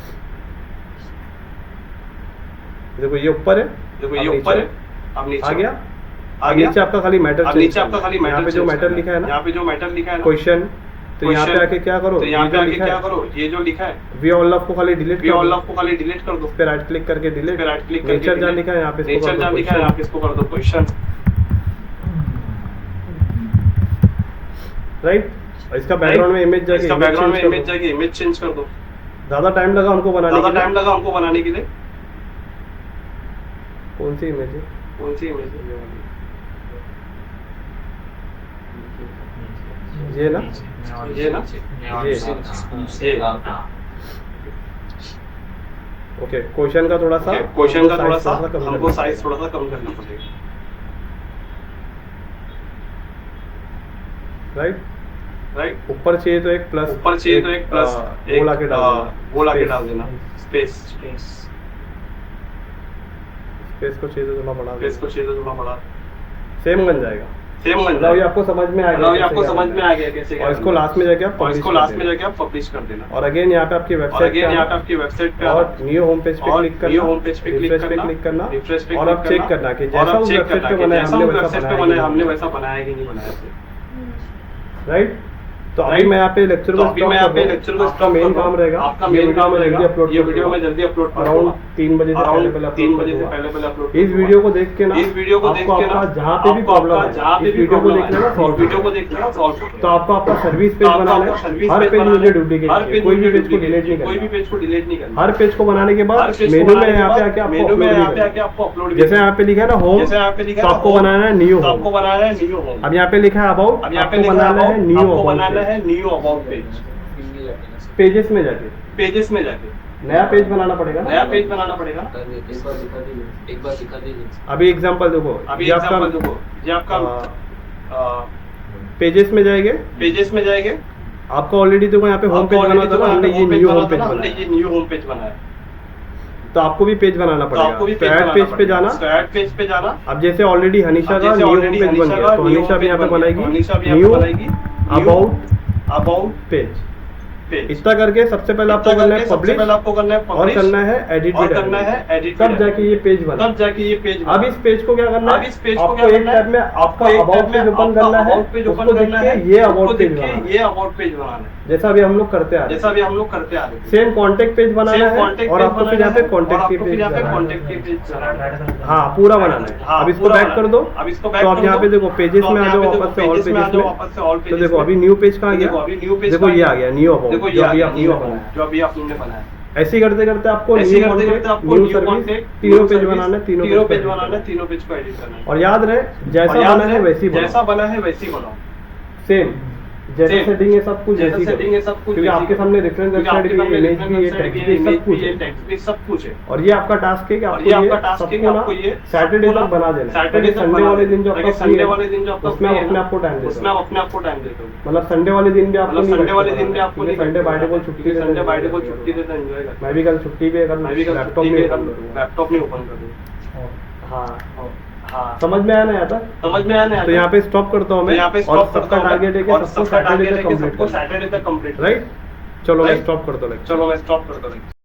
देखो ये ऊपर है, देखो अब ये नीचे ऊपर है, अब नीचे आ गया, आ अब गया। नीचे आपका खाली मैटर, अब नीचे आपका खाली मैटर, यहाँ पे जो मैटर लिखा है ना, यहाँ पे जो मैटर लिखा है ना, क्वेश्चन, तो यहाँ पे Question, आके क्या करो, तो यहाँ ये पे जो आके लिखा क्या है करो, ये जो लिखा है वी ऑल ऑफ को खाली डिलीट वी कर ऑल दो, ऑफ को खाली डिलीट कर दो, इस पे राइट क्लिक करके डिलीट, इस पे राइट क्लिक करके नेचर जान लिखा है यहाँ पे, इसको नेचर कर जान दो लिखा है, यहाँ पे इसको कर दो क्वेश्चन, राइट। और इसका बैकग्राउंड में इमेज जाके, इसका बैकग्राउंड में इमेज जाके इमेज चेंज कर दो। ज्यादा टाइम लगा हमको बनाने ज्यादा के लिए, टाइम लगा हमको बनाने के लिए। कौन सी इमेज है, कौन सी इमेज है? ये ना, ये ना, ये ये ओके, क्वेश्चन का थोड़ा सा क्वेश्चन का थोड़ा सा कम हमको करना साइज थोड़ा सा कम करना पड़ेगा, राइट। राइट। ऊपर चाहिए तो एक प्लस, ऊपर चाहिए तो एक प्लस वो लाके डाल देना, वो लाके डाल देना, स्पेस स्पेस को चाहिए तो थोड़ा बढ़ा स्पेस को चाहिए तो थोड़ा बढ़ा, सेम बन जाएगा। सेम बन मतलब ये आपको समझ में आ गया, ये आपको समझ में आ गया कैसे, और इसको लास्ट में जाके आप और इसको लास्ट में जाके आप पब्लिश कर देना। और अगेन यहाँ पे आपकी और वेबसाइट अगेन यहाँ पे आपकी वेबसाइट पे और न्यू होम पेज पे और क्लिक करना, न्यू होम पेज पे क्लिक रिफ्रेश पे करना, क्लिक करना, रिफ्रेश पे और अब क्लिक चेक करना कि और जैसा अब उस चेक वेबसाइट करना पे कि बनाया जैसा हमने उस वैसा वेबसाइट पे बनाया बनाया हमने है, वैसा बनाया कि नहीं बनाया है, राइट। तो अभी मैं यहाँ पे लेक्चर को अभी मैं यहाँ पे लेक्चर को आपका मेन काम रहेगा, आपका मेन काम रहेगा, ये वीडियो में जल्दी अपलोड कर अराउंड 3 बजे से अराउंड पहले 3 बजे से पहले अपलोड। इस वीडियो को देख के ना, इस वीडियो को देख के ना, आपको जहाँ पे भी प्रॉब्लम है, जहाँ पे इस भी वीडियो को प्रॉब्लम देख लेना, है, वीडियो को देख लेना, सॉल्व कर तो आपको आपका सर्विस पेज बनाना है, हर पेज मुझे डुप्लीकेट चाहिए, कोई भी पेज को डिलीट नहीं कोई भी करना, पेज को डिलीट नहीं करना, हर पेज को बनाने के बाद मेनू में यहाँ पे आके मेनू में यहाँ पे आके आपको आपको अपलोड, जैसे यहाँ पे लिखा है ना होम, जैसे यहाँ पे लिखा तो है आपको बनाना है न्यू तो होम, आपको बनाना है न्यू होम। अब यहाँ पे लिखा है अबाउट, अब यहाँ पे आपको बनाना है न्यू आपको अबाउट बनाना है न्यू अबाउट पेज, पेजेस में जाके पेजेस में जाके नया पेज बनाना पड़ेगा नया पेज बनाना पड़ेगा। एक बार दिखा दीजिए। अभी एग्जांपल देखो, अभी ये आपका एग्जांपल देखो, ये आपका पेजेस में जाएंगे, पेजेस में जाएंगे, आपको ऑलरेडी देखो यहाँ पे होम पेज बना था, हमने ये न्यू होम पेज बनाया, ये न्यू होम पेज बनाया, तो आपको भी पेज बनाना तो आपको भी पड़ेगा, ऐड पेज पे जाना, ऐड पेज पे जाना। अब जैसे ऑलरेडी हनीशा का जैसे न्यू होम already पेज बन हनीशा गया, का तो न्यू हनीशा होम भी यहाँ पे पेज बन गया, बनाएगी हनीशा भी यहाँ पे न्यू बनाएगी अबाउट पेज। पेज इतना करके सबसे पहले आपको करना है पब्लिश, आपको करना है और करना है एडिट, और करना है एडिट, तब जाके ये पेज बना, तब जाके ये पेज। अब इस पेज को क्या करना अब है, इस पेज को आपको क्या एक करना है, टैब में आपका एक अबाउट टैब में पेज ओपन आपका करना है, about page open उसको देख करना के है, ये उसको अबाउट देख पेज के बनाना है, ये अबाउट पेज बनाना है, जैसा अभी हम लोग करते आ रहे हैं, जैसा भी हम लोग करते आ रहे हैं। सेम कॉन्टेक्ट पेज बनाना है, और आपको फिर यहाँ पे कॉन्टेक्ट फिर यहाँ पे पेज, कॉन्टेक्ट पेज बनाना है। हाँ पूरा बनाना है। हाँ, अब इसको पूरा बैक कर दो, अब इसको बैक तो कर अब यहाँ दो, पे देखो पेजेस तो में अब आ यहाँ जाओ पे वापस से ऑल पेजेस में आ जाओ पेजेस वापस से ऑल में, तो पेजेस देखो में। अभी न्यू पेज कहाँ देखो अभी न्यू गया, पेज देखो ये आ गया न्यू देखो अबाउट, ये जो आ अभी गया आपने न्यू बनाया। अबाउट, जो अभी आपने बनाया। ऐसे ही करते करते आपको ऐसे न्यू करते करते कॉन्टेक्ट, आपको न्यू न्यू सर्विस, कॉन्टेक्ट, तीनों पेज बनाना है, तीनों तीनों पेज पेज बनाना है, तीनों पेज को एडिट करना है। और याद रहे जैसा और याद बना है रहे, वैसी जैसा बना है वैसी बनाओ, सेम जैसा Same. सेटिंग है सब कुछ जैसा ऐसी सेटिंग है सब कुछ क्योंकि वैसी आपके करो। सामने रेफरेंस क्योंकि वेबसाइट आपके भी सामने इमेज reference भी है, website टेक्स्ट भी है, भी सब image कुछ भी है, है, text भी सब कुछ है। और ये आपका टास्क है कि और आपको ये आपका टास्क है कि सबको ना आपको ये सैटरडे तक बना देना है, सैटरडे तक संडे वाले दिन जो आपका संडे वाले दिन जो आपका उसमें free आप है अपने ना, आप को टाइम देते उसमें हो, आप अपने आप को टाइम देते हो। मतलब संडे वाले दिन भी आपको मतलब नहीं संडे वाले बैठना दिन भी आपको क्योंकि नहीं संडे बाय डिफॉल्ट छुट्टी देते हैं, संडे बाय डिफॉल्ट छुट्टी देते हैं, एंजॉय करते मैं भी कल छुट्टी पे अगर मैं भी कल लैपटॉप छुट्टी नहीं पे ओपन करूंगा। लैपटॉप नहीं ओपन करूंगा। हाँ हाँ समझ में आया ना आता, समझ में आया ना। तो यहाँ पे स्टॉप करता हूँ तो मैं, यहाँ पे और स्टॉप सबका करता हूँ टारगेट है कि और सबको सबका सैटरडे टारगेट है तक कि कंप्लीट सबको करना है, सैटरडे तक कंप्लीट। राइट। चलो मैं स्टॉप करता हूँ। चलो मैं स्टॉप करता हूँ।